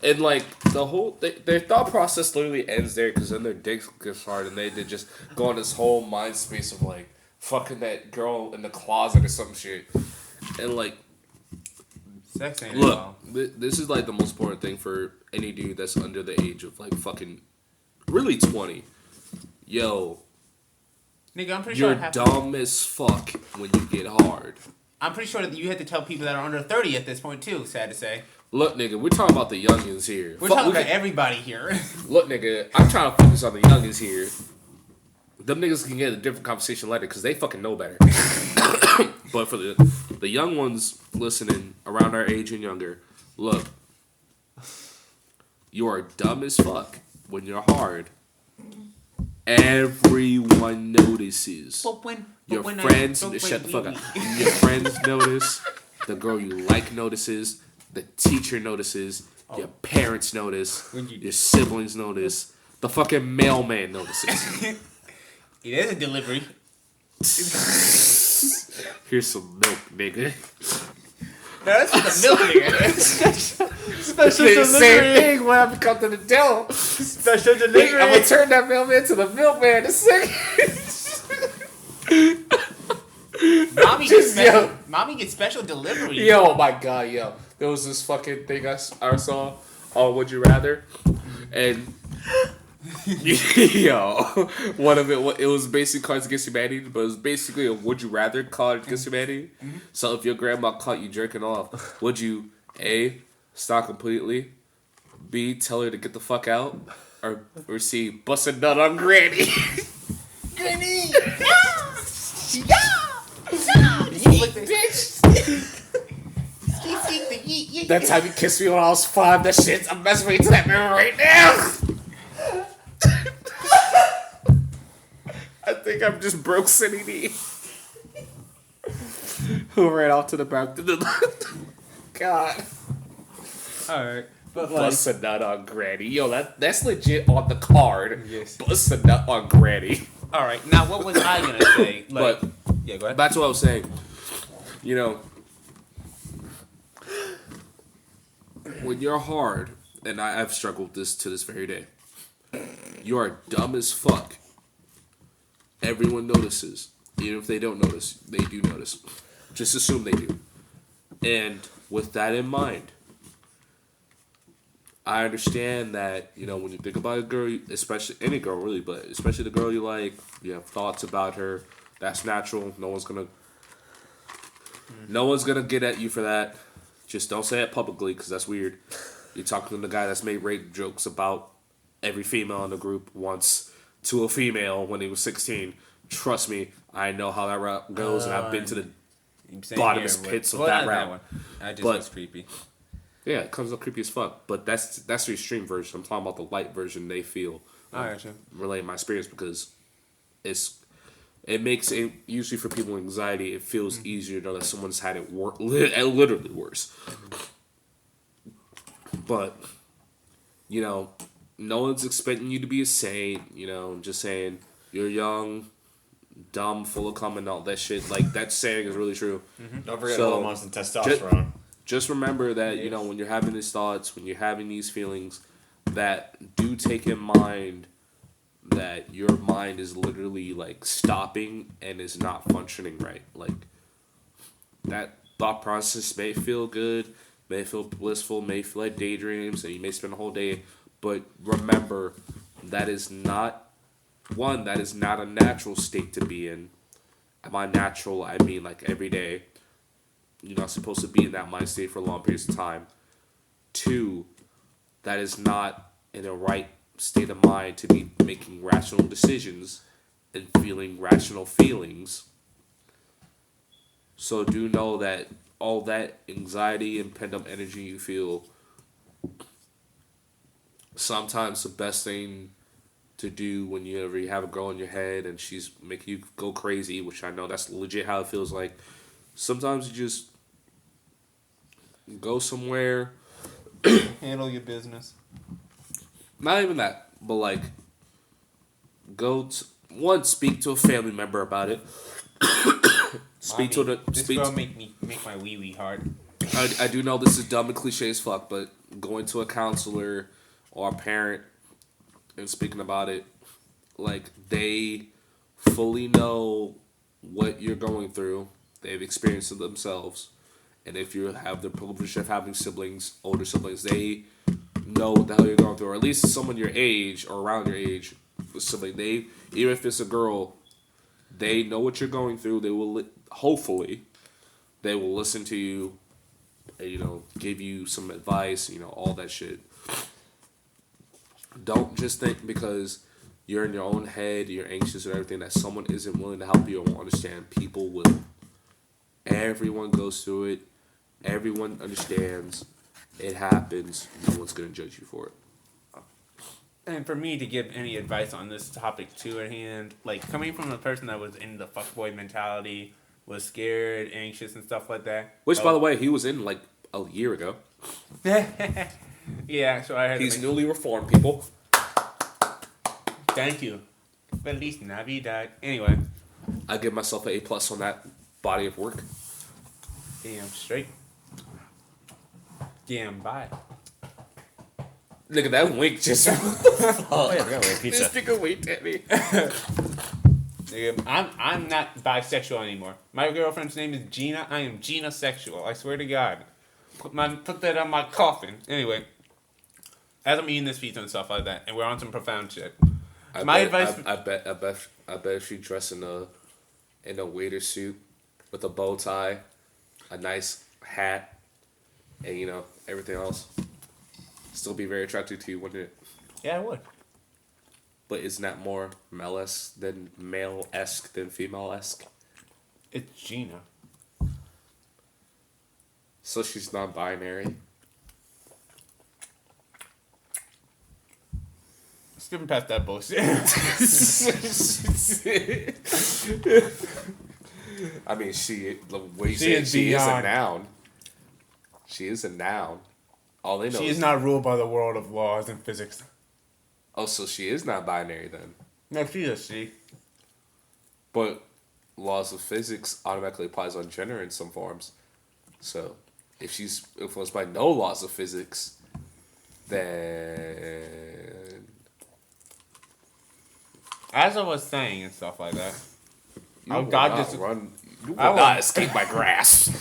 And like the whole, their thought process literally ends there because then their dick gets hard and they just go on this whole mind space of like fucking that girl in the closet or some shit. And like, sex ain't look, all. this is like the most important thing for any dude that's under the age of like fucking really 20. Yo, Nigga, I'm pretty sure you're it happened. dumb as fuck when you get hard. I'm pretty sure that you had to tell people that are under 30 at this point too, sad to say. Look, nigga, we're talking about the youngins here. We're talking about everybody here. Look, nigga, I'm trying to focus on the youngins here. Them niggas can get a different conversation later because they fucking know better. But for the young ones listening around our age and younger, look, you are dumb as fuck when you're hard. Everyone notices. Your friends, shut the fuck up. Your friends notice. The girl you like notices. The teacher notices. Your parents notice. Your siblings notice. The fucking mailman notices. It is a delivery. Here's some milk, nigga. No, that's for the milk, nigga. Special The delivery. same thing when I come to the deli. Special delivery. I'm gonna turn that mailman to the milkman in a second. Mommy gets special delivery. Yo, oh my god, yo. There was this fucking thing I saw on Would You Rather. And, yo, one of it was basically Cards Against Humanity, but it was basically a Would You Rather Card Against Humanity. Mm-hmm. So if your grandma caught you jerking off, would you, A, stop completely, B, tell her to get the fuck out, or C, bust a nut on Granny? Granny! That time you kissed me when I was 5, that shit, I'm messing with you to that mirror right now. I think I'm just broke sitting here. Who ran out to the back? God. Alright. But Bust a nut on Granny. Yo, that's legit on the card. Yes. Bust a nut on Granny. Alright, now what was I gonna say? Like, But yeah, go ahead. back to what I was saying. You know, when you're hard, and I've struggled with this to this very day, you are dumb as fuck. Everyone notices. Even if they don't notice, they do notice. Just assume they do. And with that in mind, I understand that, you know, when you think about a girl, especially any girl really, but especially the girl you like, you have thoughts about her. That's natural. No one's gonna get at you for that. Just don't say it publicly because that's weird. You're talking to the guy that's made rape jokes about every female in the group once to a female when he was 16. Trust me, I know how that route goes, and I've been to the bottomless pits of that route. That just But- was creepy. Yeah, it comes up creepy as fuck. But that's the extreme version. I'm talking about the light version they feel. I gotcha. Relating my experience because it makes it, usually for people with anxiety, it feels easier to know that someone's had it literally worse. But, you know, no one's expecting you to be a saint, you know, just saying you're young, dumb, full of cum and all that shit. Like, that saying is really true. Don't forget So, hormones and testosterone. Just remember that, you know, when you're having these thoughts, when you're having these feelings, that do take in mind that your mind is literally, like, stopping and is not functioning right. Like, that thought process may feel good, may feel blissful, may feel like daydreams, and you may spend a whole day, but remember, that is not a natural state to be in. By natural, I mean, like, every day. You're not supposed to be in that mind state for long periods of time. 2, that is not in the right state of mind to be making rational decisions and feeling rational feelings. So do know that all that anxiety and pent-up energy you feel, sometimes the best thing to do when you have a girl in your head and she's making you go crazy, which I know that's legit how it feels like, sometimes you just go somewhere, Handle your business. not even that, but like speak to a family member about it. This girl make my wee wee hard. I do know this is dumb and cliche as fuck, but going to a counselor or a parent and speaking about it, like, they fully know what you're going through. They've experienced it themselves. And if you have the privilege of having siblings, older siblings, they know what the hell you're going through. Or at least someone your age or around your age, sibling, even if it's a girl, they know what you're going through. They will, hopefully, they will listen to you, and, you know, give you some advice, you know, all that shit. Don't just think because you're in your own head, you're anxious and everything, that someone isn't willing to help you or won't understand. People will. Everyone goes through it. Everyone understands. It happens. No one's going to judge you for it. And for me to give any advice on this topic too at hand, like, coming from a person that was in the fuckboy mentality, was scared, anxious, and stuff like that. Which, by the way, he was in like a year ago. Yeah, so I had He's to newly reformed, people. thank you. Feliz Navidad. Anyway, I give myself an A+ on that. body of work. Damn straight. Damn bye. Look at that wink just. Oh yeah, we got away pizza. This nigga winked at me. Nigga, I'm not bisexual anymore. My girlfriend's name is Gina. I am Gina sexual. I swear to God. Put that on my coffin. Anyway, as I'm eating this pizza and stuff like that, and we're on some profound shit. My advice. I bet if she dressed in a waiter suit with a bow tie, a nice hat, and everything else, still be very attractive to you, wouldn't it? Yeah, I would. But isn't that more male-esque than female-esque? It's Gina. So she's non-binary. Skipping past that bullshit. I mean, the way you She say it, is she is a beyond. noun. She is a noun. All they know She is is not ruled by the world of laws and physics. Oh, so she is not binary then. No, she is she. But laws of physics automatically applies on gender in some forms. So if she's influenced by no laws of physics, then As I was saying and stuff like that. you Oh, will God, not this- run. You will I will- not escape my grasp.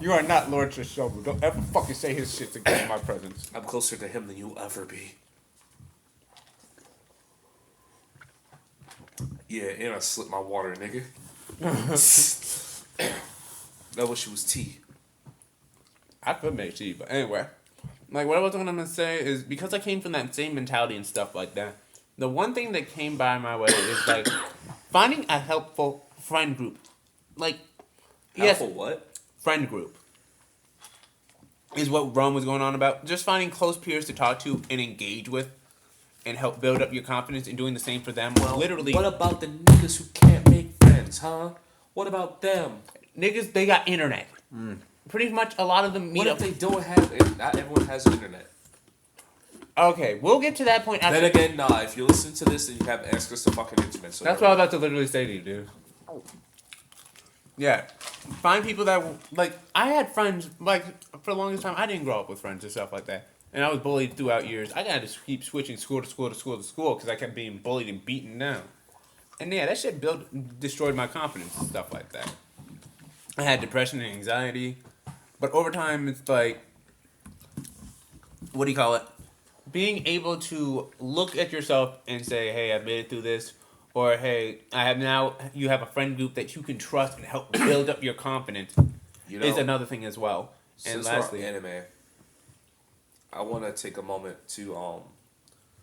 You are not Lord Trishobu. Don't ever fucking say his shit again in my presence. I'm closer to him than you'll ever be. Yeah, and I slipped my water, nigga. That wish it was tea. I could make tea, but anyway. Like, what I was gonna say is, because I came from that same mentality and stuff like that, the one thing that came by my way is, like, finding a helpful friend group. Like, Helpful what? friend group is what Rome was going on about. Just finding close peers to talk to and engage with and help build up your confidence and doing the same for them. Literally, What about the niggas who can't make friends, huh? What about them? niggas, they got internet. Pretty much a lot of them meet What up. if they don't have it? Not everyone has internet. Okay, we'll get to that point after. Then again, nah, if you listen to this, then you have access to fucking internet. So That's what I was about to literally say to you, dude. Yeah. Find people that, like, I had friends, like, for the longest time, I didn't grow up with friends and stuff like that. And I was bullied throughout years. I got to keep switching school to school to school to school because I kept being bullied and beaten down. And yeah, that shit destroyed my confidence and stuff like that. I had depression and anxiety. But over time, it's like, what do you call it? Being able to look at yourself and say, hey, I've made it through this. Or, hey, you have a friend group that you can trust and help build up your confidence is another thing as well. And Since lastly, we're on anime, I want to take a moment to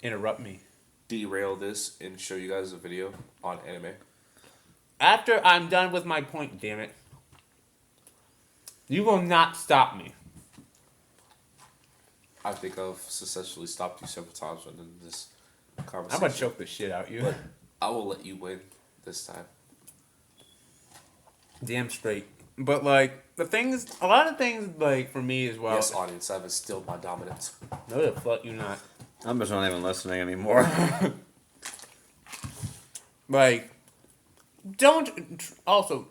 interrupt me. derail this and show you guys a video on anime. After I'm done with my point, damn it. You will not stop me. I think I've successfully stopped you several times within this I'm conversation. going to choke the shit out you. I will let you win this time. Damn straight. But, like, a lot of things, like, for me as well. Yes, audience, I have still my dominance. No, the fuck you not. I'm just not even listening anymore. Like, also,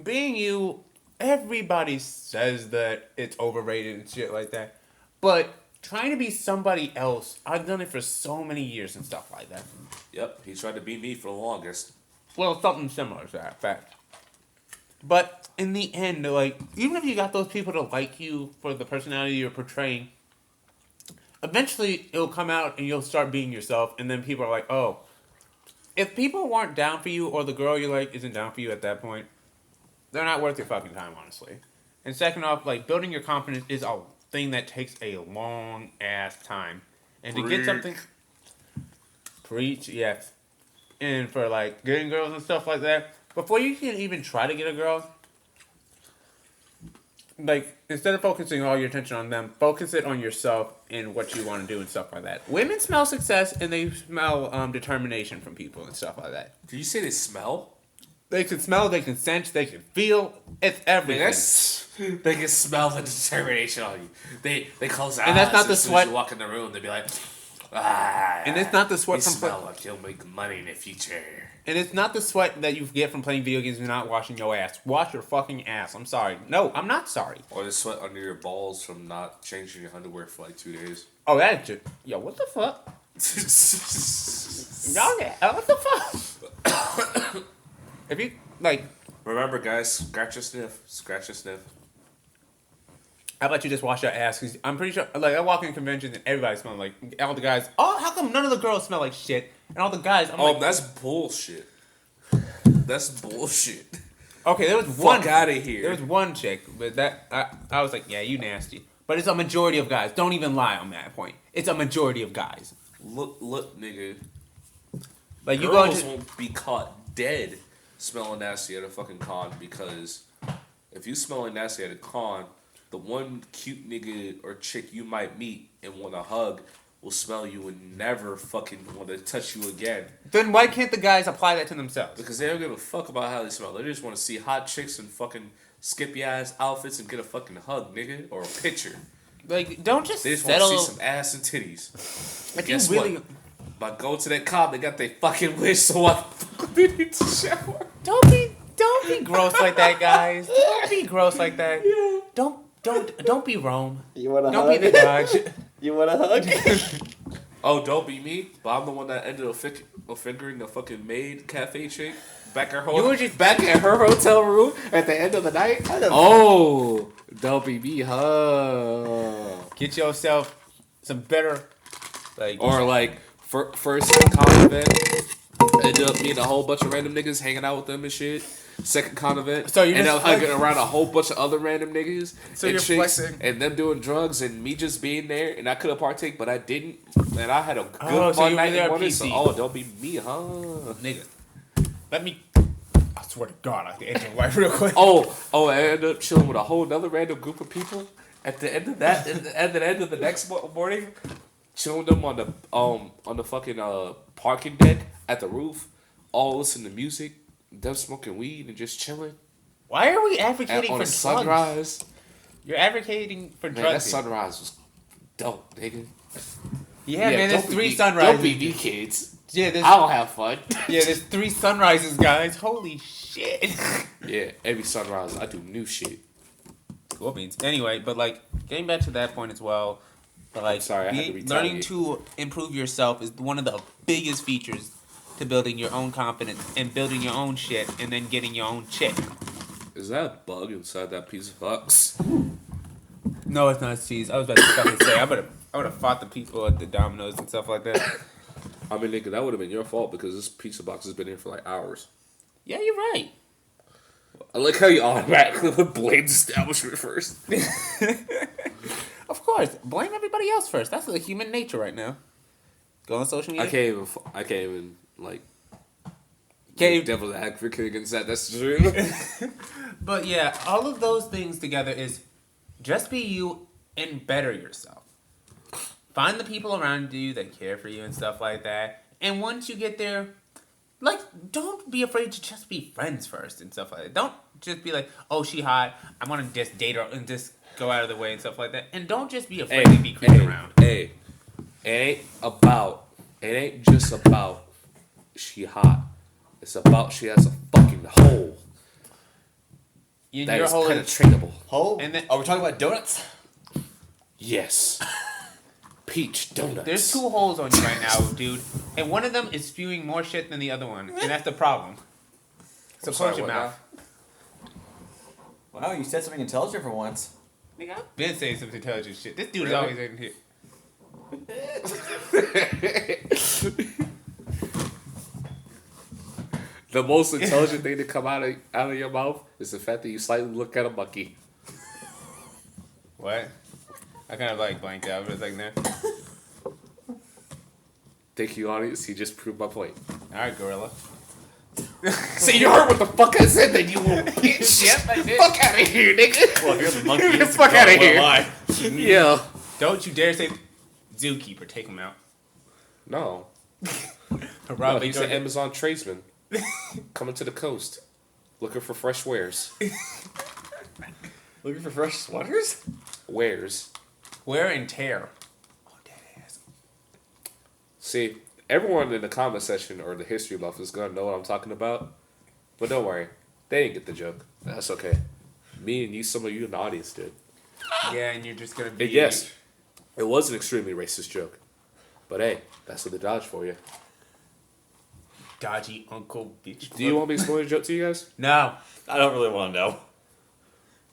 being you, everybody says that it's overrated and shit like that. But trying to be somebody else, I've done it for so many years and stuff like that. Yep, he tried to beat me for the longest. Well, something similar to that fact. But in the end, like, even if you got those people to like you for the personality you're portraying, eventually it'll come out and you'll start being yourself, and then people are like, oh, if people weren't down for you or the girl you like isn't down for you at that point, they're not worth your fucking time, honestly. And second off, like, building your confidence is a thing that takes a long ass time. And to get something... Preach, yes. And for, like, getting girls and stuff like that, before you can even try to get a girl, like, instead of focusing all your attention on them, focus it on yourself and what you want to do and stuff like that. Women smell success and they smell determination from people and stuff like that. Did you say they smell? They can smell, they can sense, they can feel. It's everything. They can smell the determination on you. They close their And that's eyes not the as soon sweat- as you walk in the room. They'll be like, ah. And it's not the sweat you from smell like you'll make money in the future. And it's not the sweat that you get from playing video games and not washing your ass. Wash your fucking ass. I'm sorry. No, I'm not sorry. Or the sweat under your balls from not changing your underwear for like 2 days. Oh, that's just... Yo, what the fuck? Y'all get... What the fuck? If you, like... Remember, guys, scratch a sniff. Scratch a sniff. How about you just wash your ass? Because I'm pretty sure... Like, I walk in conventions and everybody smells like... All the guys... Oh, how come none of the girls smell like shit? And all the guys... I'm like... That's bullshit. That's bullshit. Okay, there was one... Fuck out of here. There was one chick, but that... I was like, yeah, you nasty. But it's a majority of guys. Don't even lie on that point. It's a majority of guys. Look, nigga. Like, you Girls go won't be caught dead smelling nasty at a fucking con, because if you smelling nasty at a con, the one cute nigga or chick you might meet and want to hug will smell you and never fucking want to touch you again. Then why can't the guys apply that to themselves? Because they don't give a fuck about how they smell. They just want to see hot chicks in fucking skippy ass outfits and get a fucking hug, nigga, or a picture. Like, don't just They just settle... want to see some ass and titties. If Guess you really... what? By going to that cop, they got their fucking wish, so I fucking need to shower. Don't be gross like that, guys. Don't be gross like that. Yeah. Don't be Rome. You want to Don't hug? be the Dodge. You want to hug? Oh, don't be me, but I'm the one that ended up fingering the fucking maid cafe chick back at her You were just- back at her hotel room at the end of the night. Oh, don't be me, huh? Get yourself some better... Like... Or like first con event, ended up meeting a whole bunch of random niggas, hanging out with them and shit. Second con event, So you're ended just up hanging around a whole bunch of other random niggas So and you're chicks, flexing. and them doing drugs, and me just being there, and I could have partake, but I didn't, and I had a good Oh, so fun you were night there and wanted, so, PC. don't be me, huh? Nigga. Let me... I swear to God, I have to answer your wife real quick. Oh, I ended up chilling with a whole other random group of people at the end of that, at the end of the next morning, chilling them on the fucking parking deck at the roof, all listening to music, them smoking weed and just chilling. Why are we advocating On for a drugs? sunrise. You're advocating for Man, that drugs. sunrise was dope, nigga. Yeah, man, there's don't be 3 me- sunrises. Don't be me, kids. Yeah, there's... I'll have fun. Yeah, there's 3 sunrises, guys. Holy shit. Yeah, every sunrise I do new shit. Cool beans. Anyway, but like getting back to that point as well, but like sorry, I had to learning retaliate. to improve yourself is one of the biggest features to building your own confidence and building your own shit and then getting your own chick. Is that a bug inside that piece of box? No, it's not cheese. I was about to fucking say I would have fought the people at the Domino's and stuff like that. I mean, nigga, that would have been your fault because this pizza box has been here for like hours. Yeah, you're right. I like how you automatically would blame the establishment first. Of course, blame everybody else first. That's the human nature right now. Go on social media. I can't even like. Can't- Devil's advocate against that. That's true. But yeah, all of those things together is just be you and better yourself. Find the people around you that care for you and stuff like that. And once you get there, like, don't be afraid to just be friends first and stuff like that. Don't just be like, oh, she hot, I want to just date her and just go out of the way and stuff like that. And don't just be afraid to be creeping around. Hey, it ain't just about she hot. It's about she has a fucking hole And that your is whole penetratable. Hole? And then- Are we talking about donuts? Yes. Peach donuts. There's 2 holes on you right now, dude. And one of them is spewing more shit than the other one. And that's the problem. So I'm sorry, close your what mouth. Wow, you said something intelligent for once. Nigga, I've been saying some intelligent shit. This dude is Really? always in here. The most intelligent thing to come out of your mouth is the fact that you slightly look at a monkey. What? I kind of like blanked out for a second there. Thank you, audience. You just proved my point. Alright, gorilla. See, you heard what the fuck I said, then you won't. Yep, I did. Fuck out of here, nigga. Well, if you're the monkey, Get the fuck out of here. Why? Yeah. Don't you dare say zookeeper. Take him out. No. Hurrah, No, he's an Victor. Amazon tradesman. Coming to the coast. Looking for fresh wares. Looking for fresh sweaters? Wares. Wear and tear. Oh, dead ass. See, everyone in the comment section or the history buff is gonna know what I'm talking about. But don't worry, they didn't get the joke. That's okay. Me and you, some of you in the audience did. Yeah, and you're just gonna be. And yes, it was an extremely racist joke. But hey, that's what the Dodge for you. Dodgy uncle bitch. Do you want me to explain the joke to you guys? No. I don't really want to know.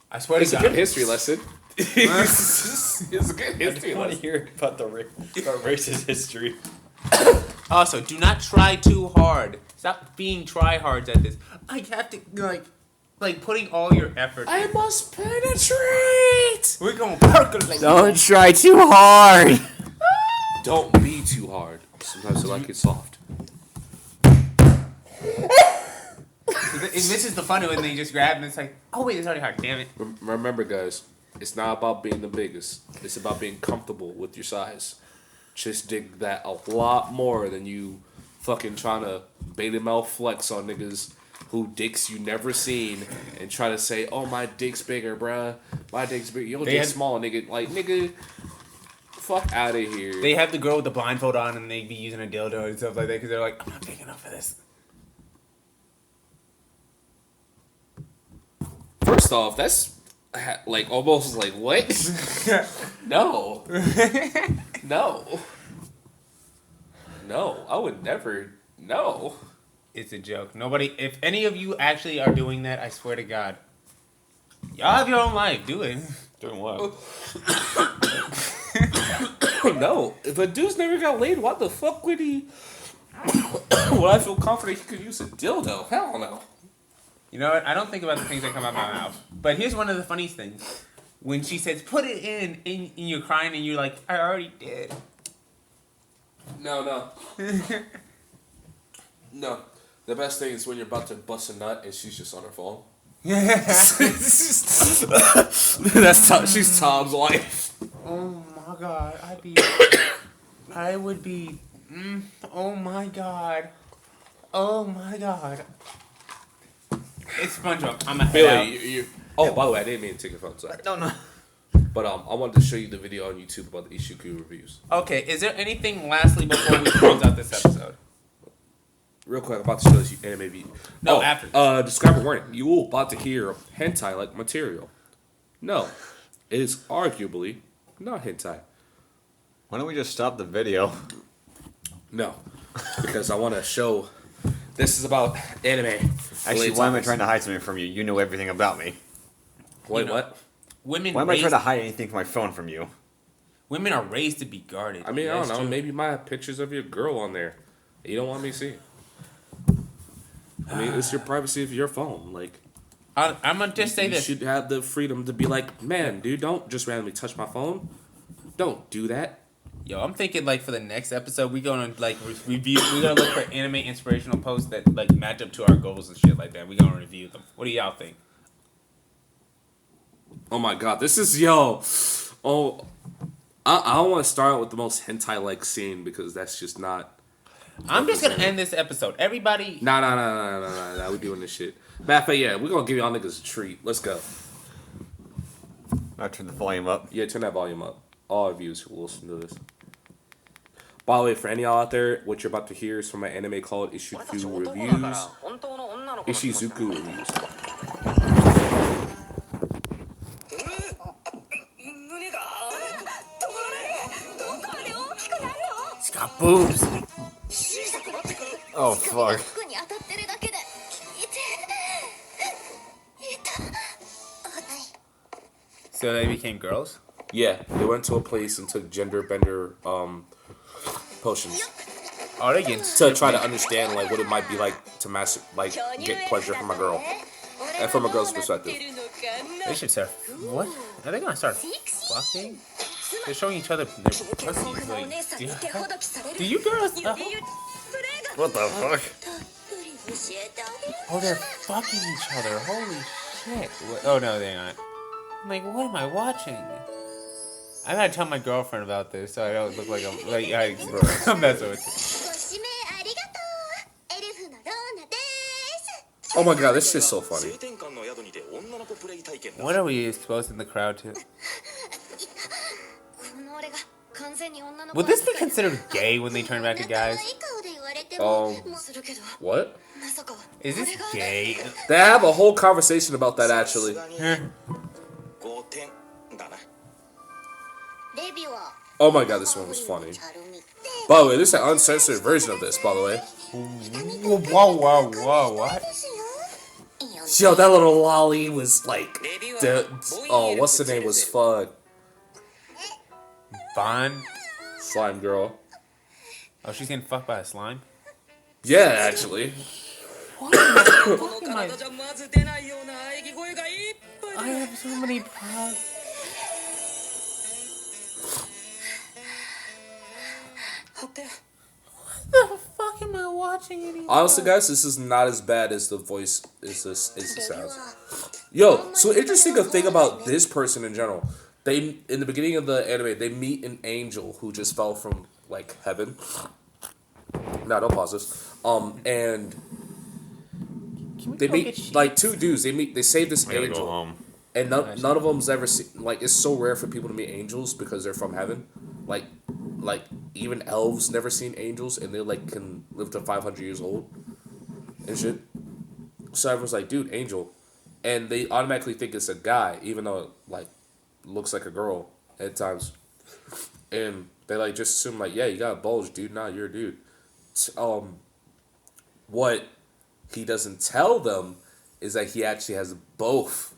I swear It's to a God. good history lesson. It's a good history I want to lesson. hear about about racist history. Also, do not try too hard. Stop being tryhards at this. I have to like putting all your effort. I must penetrate. We're gonna percolate. Don't try too hard. Don't be too hard. Sometimes I like it soft. This is the funny when they just grab and it's like, oh wait, it's already hard. Damn it. Remember, guys, it's not about being the biggest. It's about being comfortable with your size. Just dig that a lot more than you fucking trying to beta male flex on niggas who dicks you never seen and try to say, oh, my dick's bigger, bruh. My dick's bigger. Your dick's small, nigga. Like, nigga, fuck out of here. They have the girl with the blindfold on and they be using a dildo and stuff like that because they're like, I'm not big enough for this. First off, that's like almost like what? No. No. No, I would never. No. It's a joke. Nobody, if any of you actually are doing that, I swear to God, y'all have your own life. Do it. Doing what? No. If a dude's never got laid, what the fuck would he? Would I feel confident he could use a dildo? Hell no. You know what? I don't think about the things that come out of my mouth. But here's one of the funniest things. When she says, put it in and you're crying and you're like, I already did. No. No. The best thing is when you're about to bust a nut and she's just on her phone. She's Tom's wife. Oh my God. I would be, oh my God. Oh my God. It's SpongeBob. I'm a head out. Billy, oh, by the way, I didn't mean to take your phone. Sorry. No. But I wanted to show you the video on YouTube about the Ishiku reviews. Okay, is there anything lastly before we close out this episode? Real quick, I'm about to show this anime video. No, after this. Disclaimer warning. You will about to hear hentai-like material. No, it is arguably not hentai. Why don't we just stop the video? No, because I want to show. This is about anime. Actually, why am I trying to hide something from you? You know everything about me. Wait, You know, what? Women Why am I raised, trying to hide anything from my phone from you? women are raised to be guarded. I mean, I don't That's know. true. Maybe my pictures of your girl on there. You don't want me to see. I mean, it's your privacy of your phone. Like, I'm gonna just say you this. should have the freedom to be like, man, dude, don't just randomly touch my phone. Don't do that. Yo, I'm thinking like for the next episode, we're gonna like review. We're gonna look for anime inspirational posts that like match up to our goals and shit like that. We're gonna review them. What do y'all think? Oh my god, this is yo. Oh, I don't want to start out with the most hentai-like scene because that's just not. I'm just gonna end this episode. Everybody, Nah. We doing this shit. Matter of fact, yeah, we're gonna give y'all niggas a treat. Let's go. I turn the volume up. Yeah, turn that volume up. All our viewers who will listen to this. By the way, for any of y'all out there, what you're about to hear is from an anime called Ishizuku Reviews. Ishizuku Reviews. it's got boobs. Oh, fuck. So they became girls. Yeah, they went to a place and took gender bender potions Oh, they get to try to understand like what it might be like to get pleasure from a girl and from a girl's perspective. They should start. What? Are they gonna start fucking? They're showing each other their pussies. Like, do you girls? What the fuck? Oh, they're fucking each other. Holy shit. What? Oh, no, they're not. I'm like, what am I watching? I gotta tell my girlfriend about this so I don't look like I'm messing with you. Oh my god, this shit's so funny. What are we exposing the crowd to? Would this be considered gay when they turn back to guys? What? Is this gay? They have a whole conversation about that actually. Oh my god, this one was funny. By the way, this is an uncensored version of this, by the way. Whoa, what? Yo, that little lolly was like... what's the name was fun. Bond? Slime girl. Oh, she's getting fucked by a slime? Yeah, actually. I have so many problems. What the fuck am I watching anymore? Honestly, guys, this is not as bad as the voice is the sounds. Yo, so interesting a thing about this person in general. They in the beginning of the anime, they meet an angel who just fell from like heaven. No, don't pause this. And they meet like two dudes. They save this angel, go home. and none of them's ever seen. Like it's so rare for people to meet angels because they're from heaven. Like even elves never seen angels, and they like can live to 500 years old and shit. So everyone's like, dude, angel, and they automatically think it's a guy, even though it like looks like a girl at times, and they like just assume like, yeah, you got a bulge, dude. Nah, you're a dude. What he doesn't tell them is that he actually has both,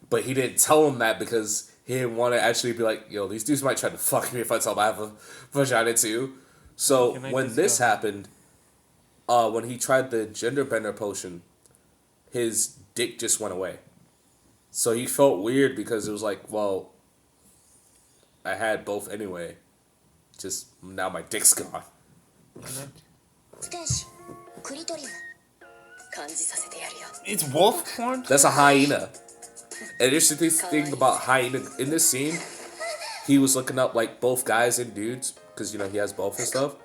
but he didn't tell them that because he didn't want to actually be like, yo, these dudes might try to fuck me if I tell them I have a vagina too. So when this happened, when he tried the gender bender potion, his dick just went away. So he felt weird because it was like, well, I had both anyway. Just now my dick's gone. It's wolf porn? That's a hyena. And there's the thing about hyena in this scene. He was looking up like both guys and dudes because you know he has both and stuff.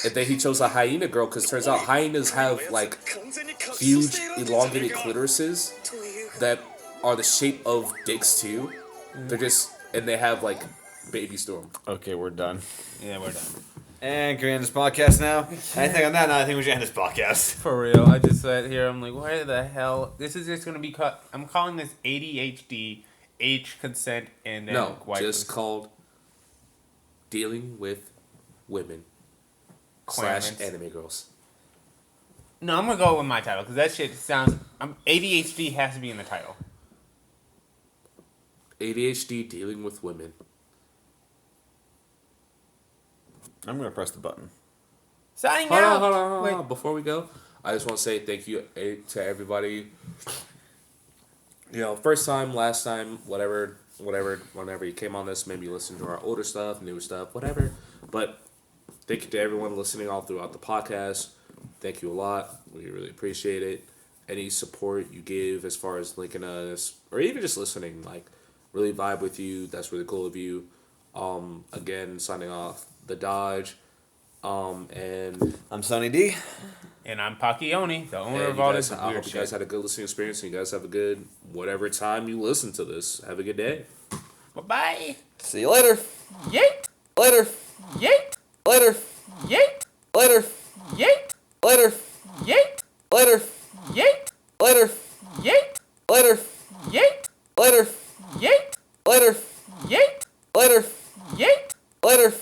And then he chose a hyena girl because turns out hyenas have like huge elongated clitorises that are the shape of dicks too. They're just and they have like baby storm. Okay, we're done. Yeah, we're done. And can we end this podcast now? Anything on that? No, I think we should end this podcast. For real, I just sat here, I'm like, why the hell? This is just going to be I'm calling this ADHD, age consent, and then No, white just called dealing with women / anime girls. No, I'm going to go with my title, because that shit sounds... ADHD has to be in the title. ADHD dealing with women. I'm going to press the button. Signing Hold out! on. Before we go, I just want to say thank you to everybody. You know, first time, last time, whatever, whenever you came on this, maybe you listened to our older stuff, newer stuff, whatever. But thank you to everyone listening all throughout the podcast. Thank you a lot. We really appreciate it. Any support you give as far as linking us, or even just listening, like, really vibe with you. That's really cool of you. Again, signing off. The Dodge, and I'm Sonny D. And I'm Pacquioni, the owner of all this weird shit. I hope you guys had a good listening experience, and you guys have a good whatever time you listen to this. Have a good day. Bye-bye. See you later. Yeet. Later. Yeet. Later. Yeet. Later. Yeet. Later. Yeet. Later. Yeet. Later. Yeet. Later. Yeet. Later. Yeet. Later. Yeet. Later. Yeet. Later.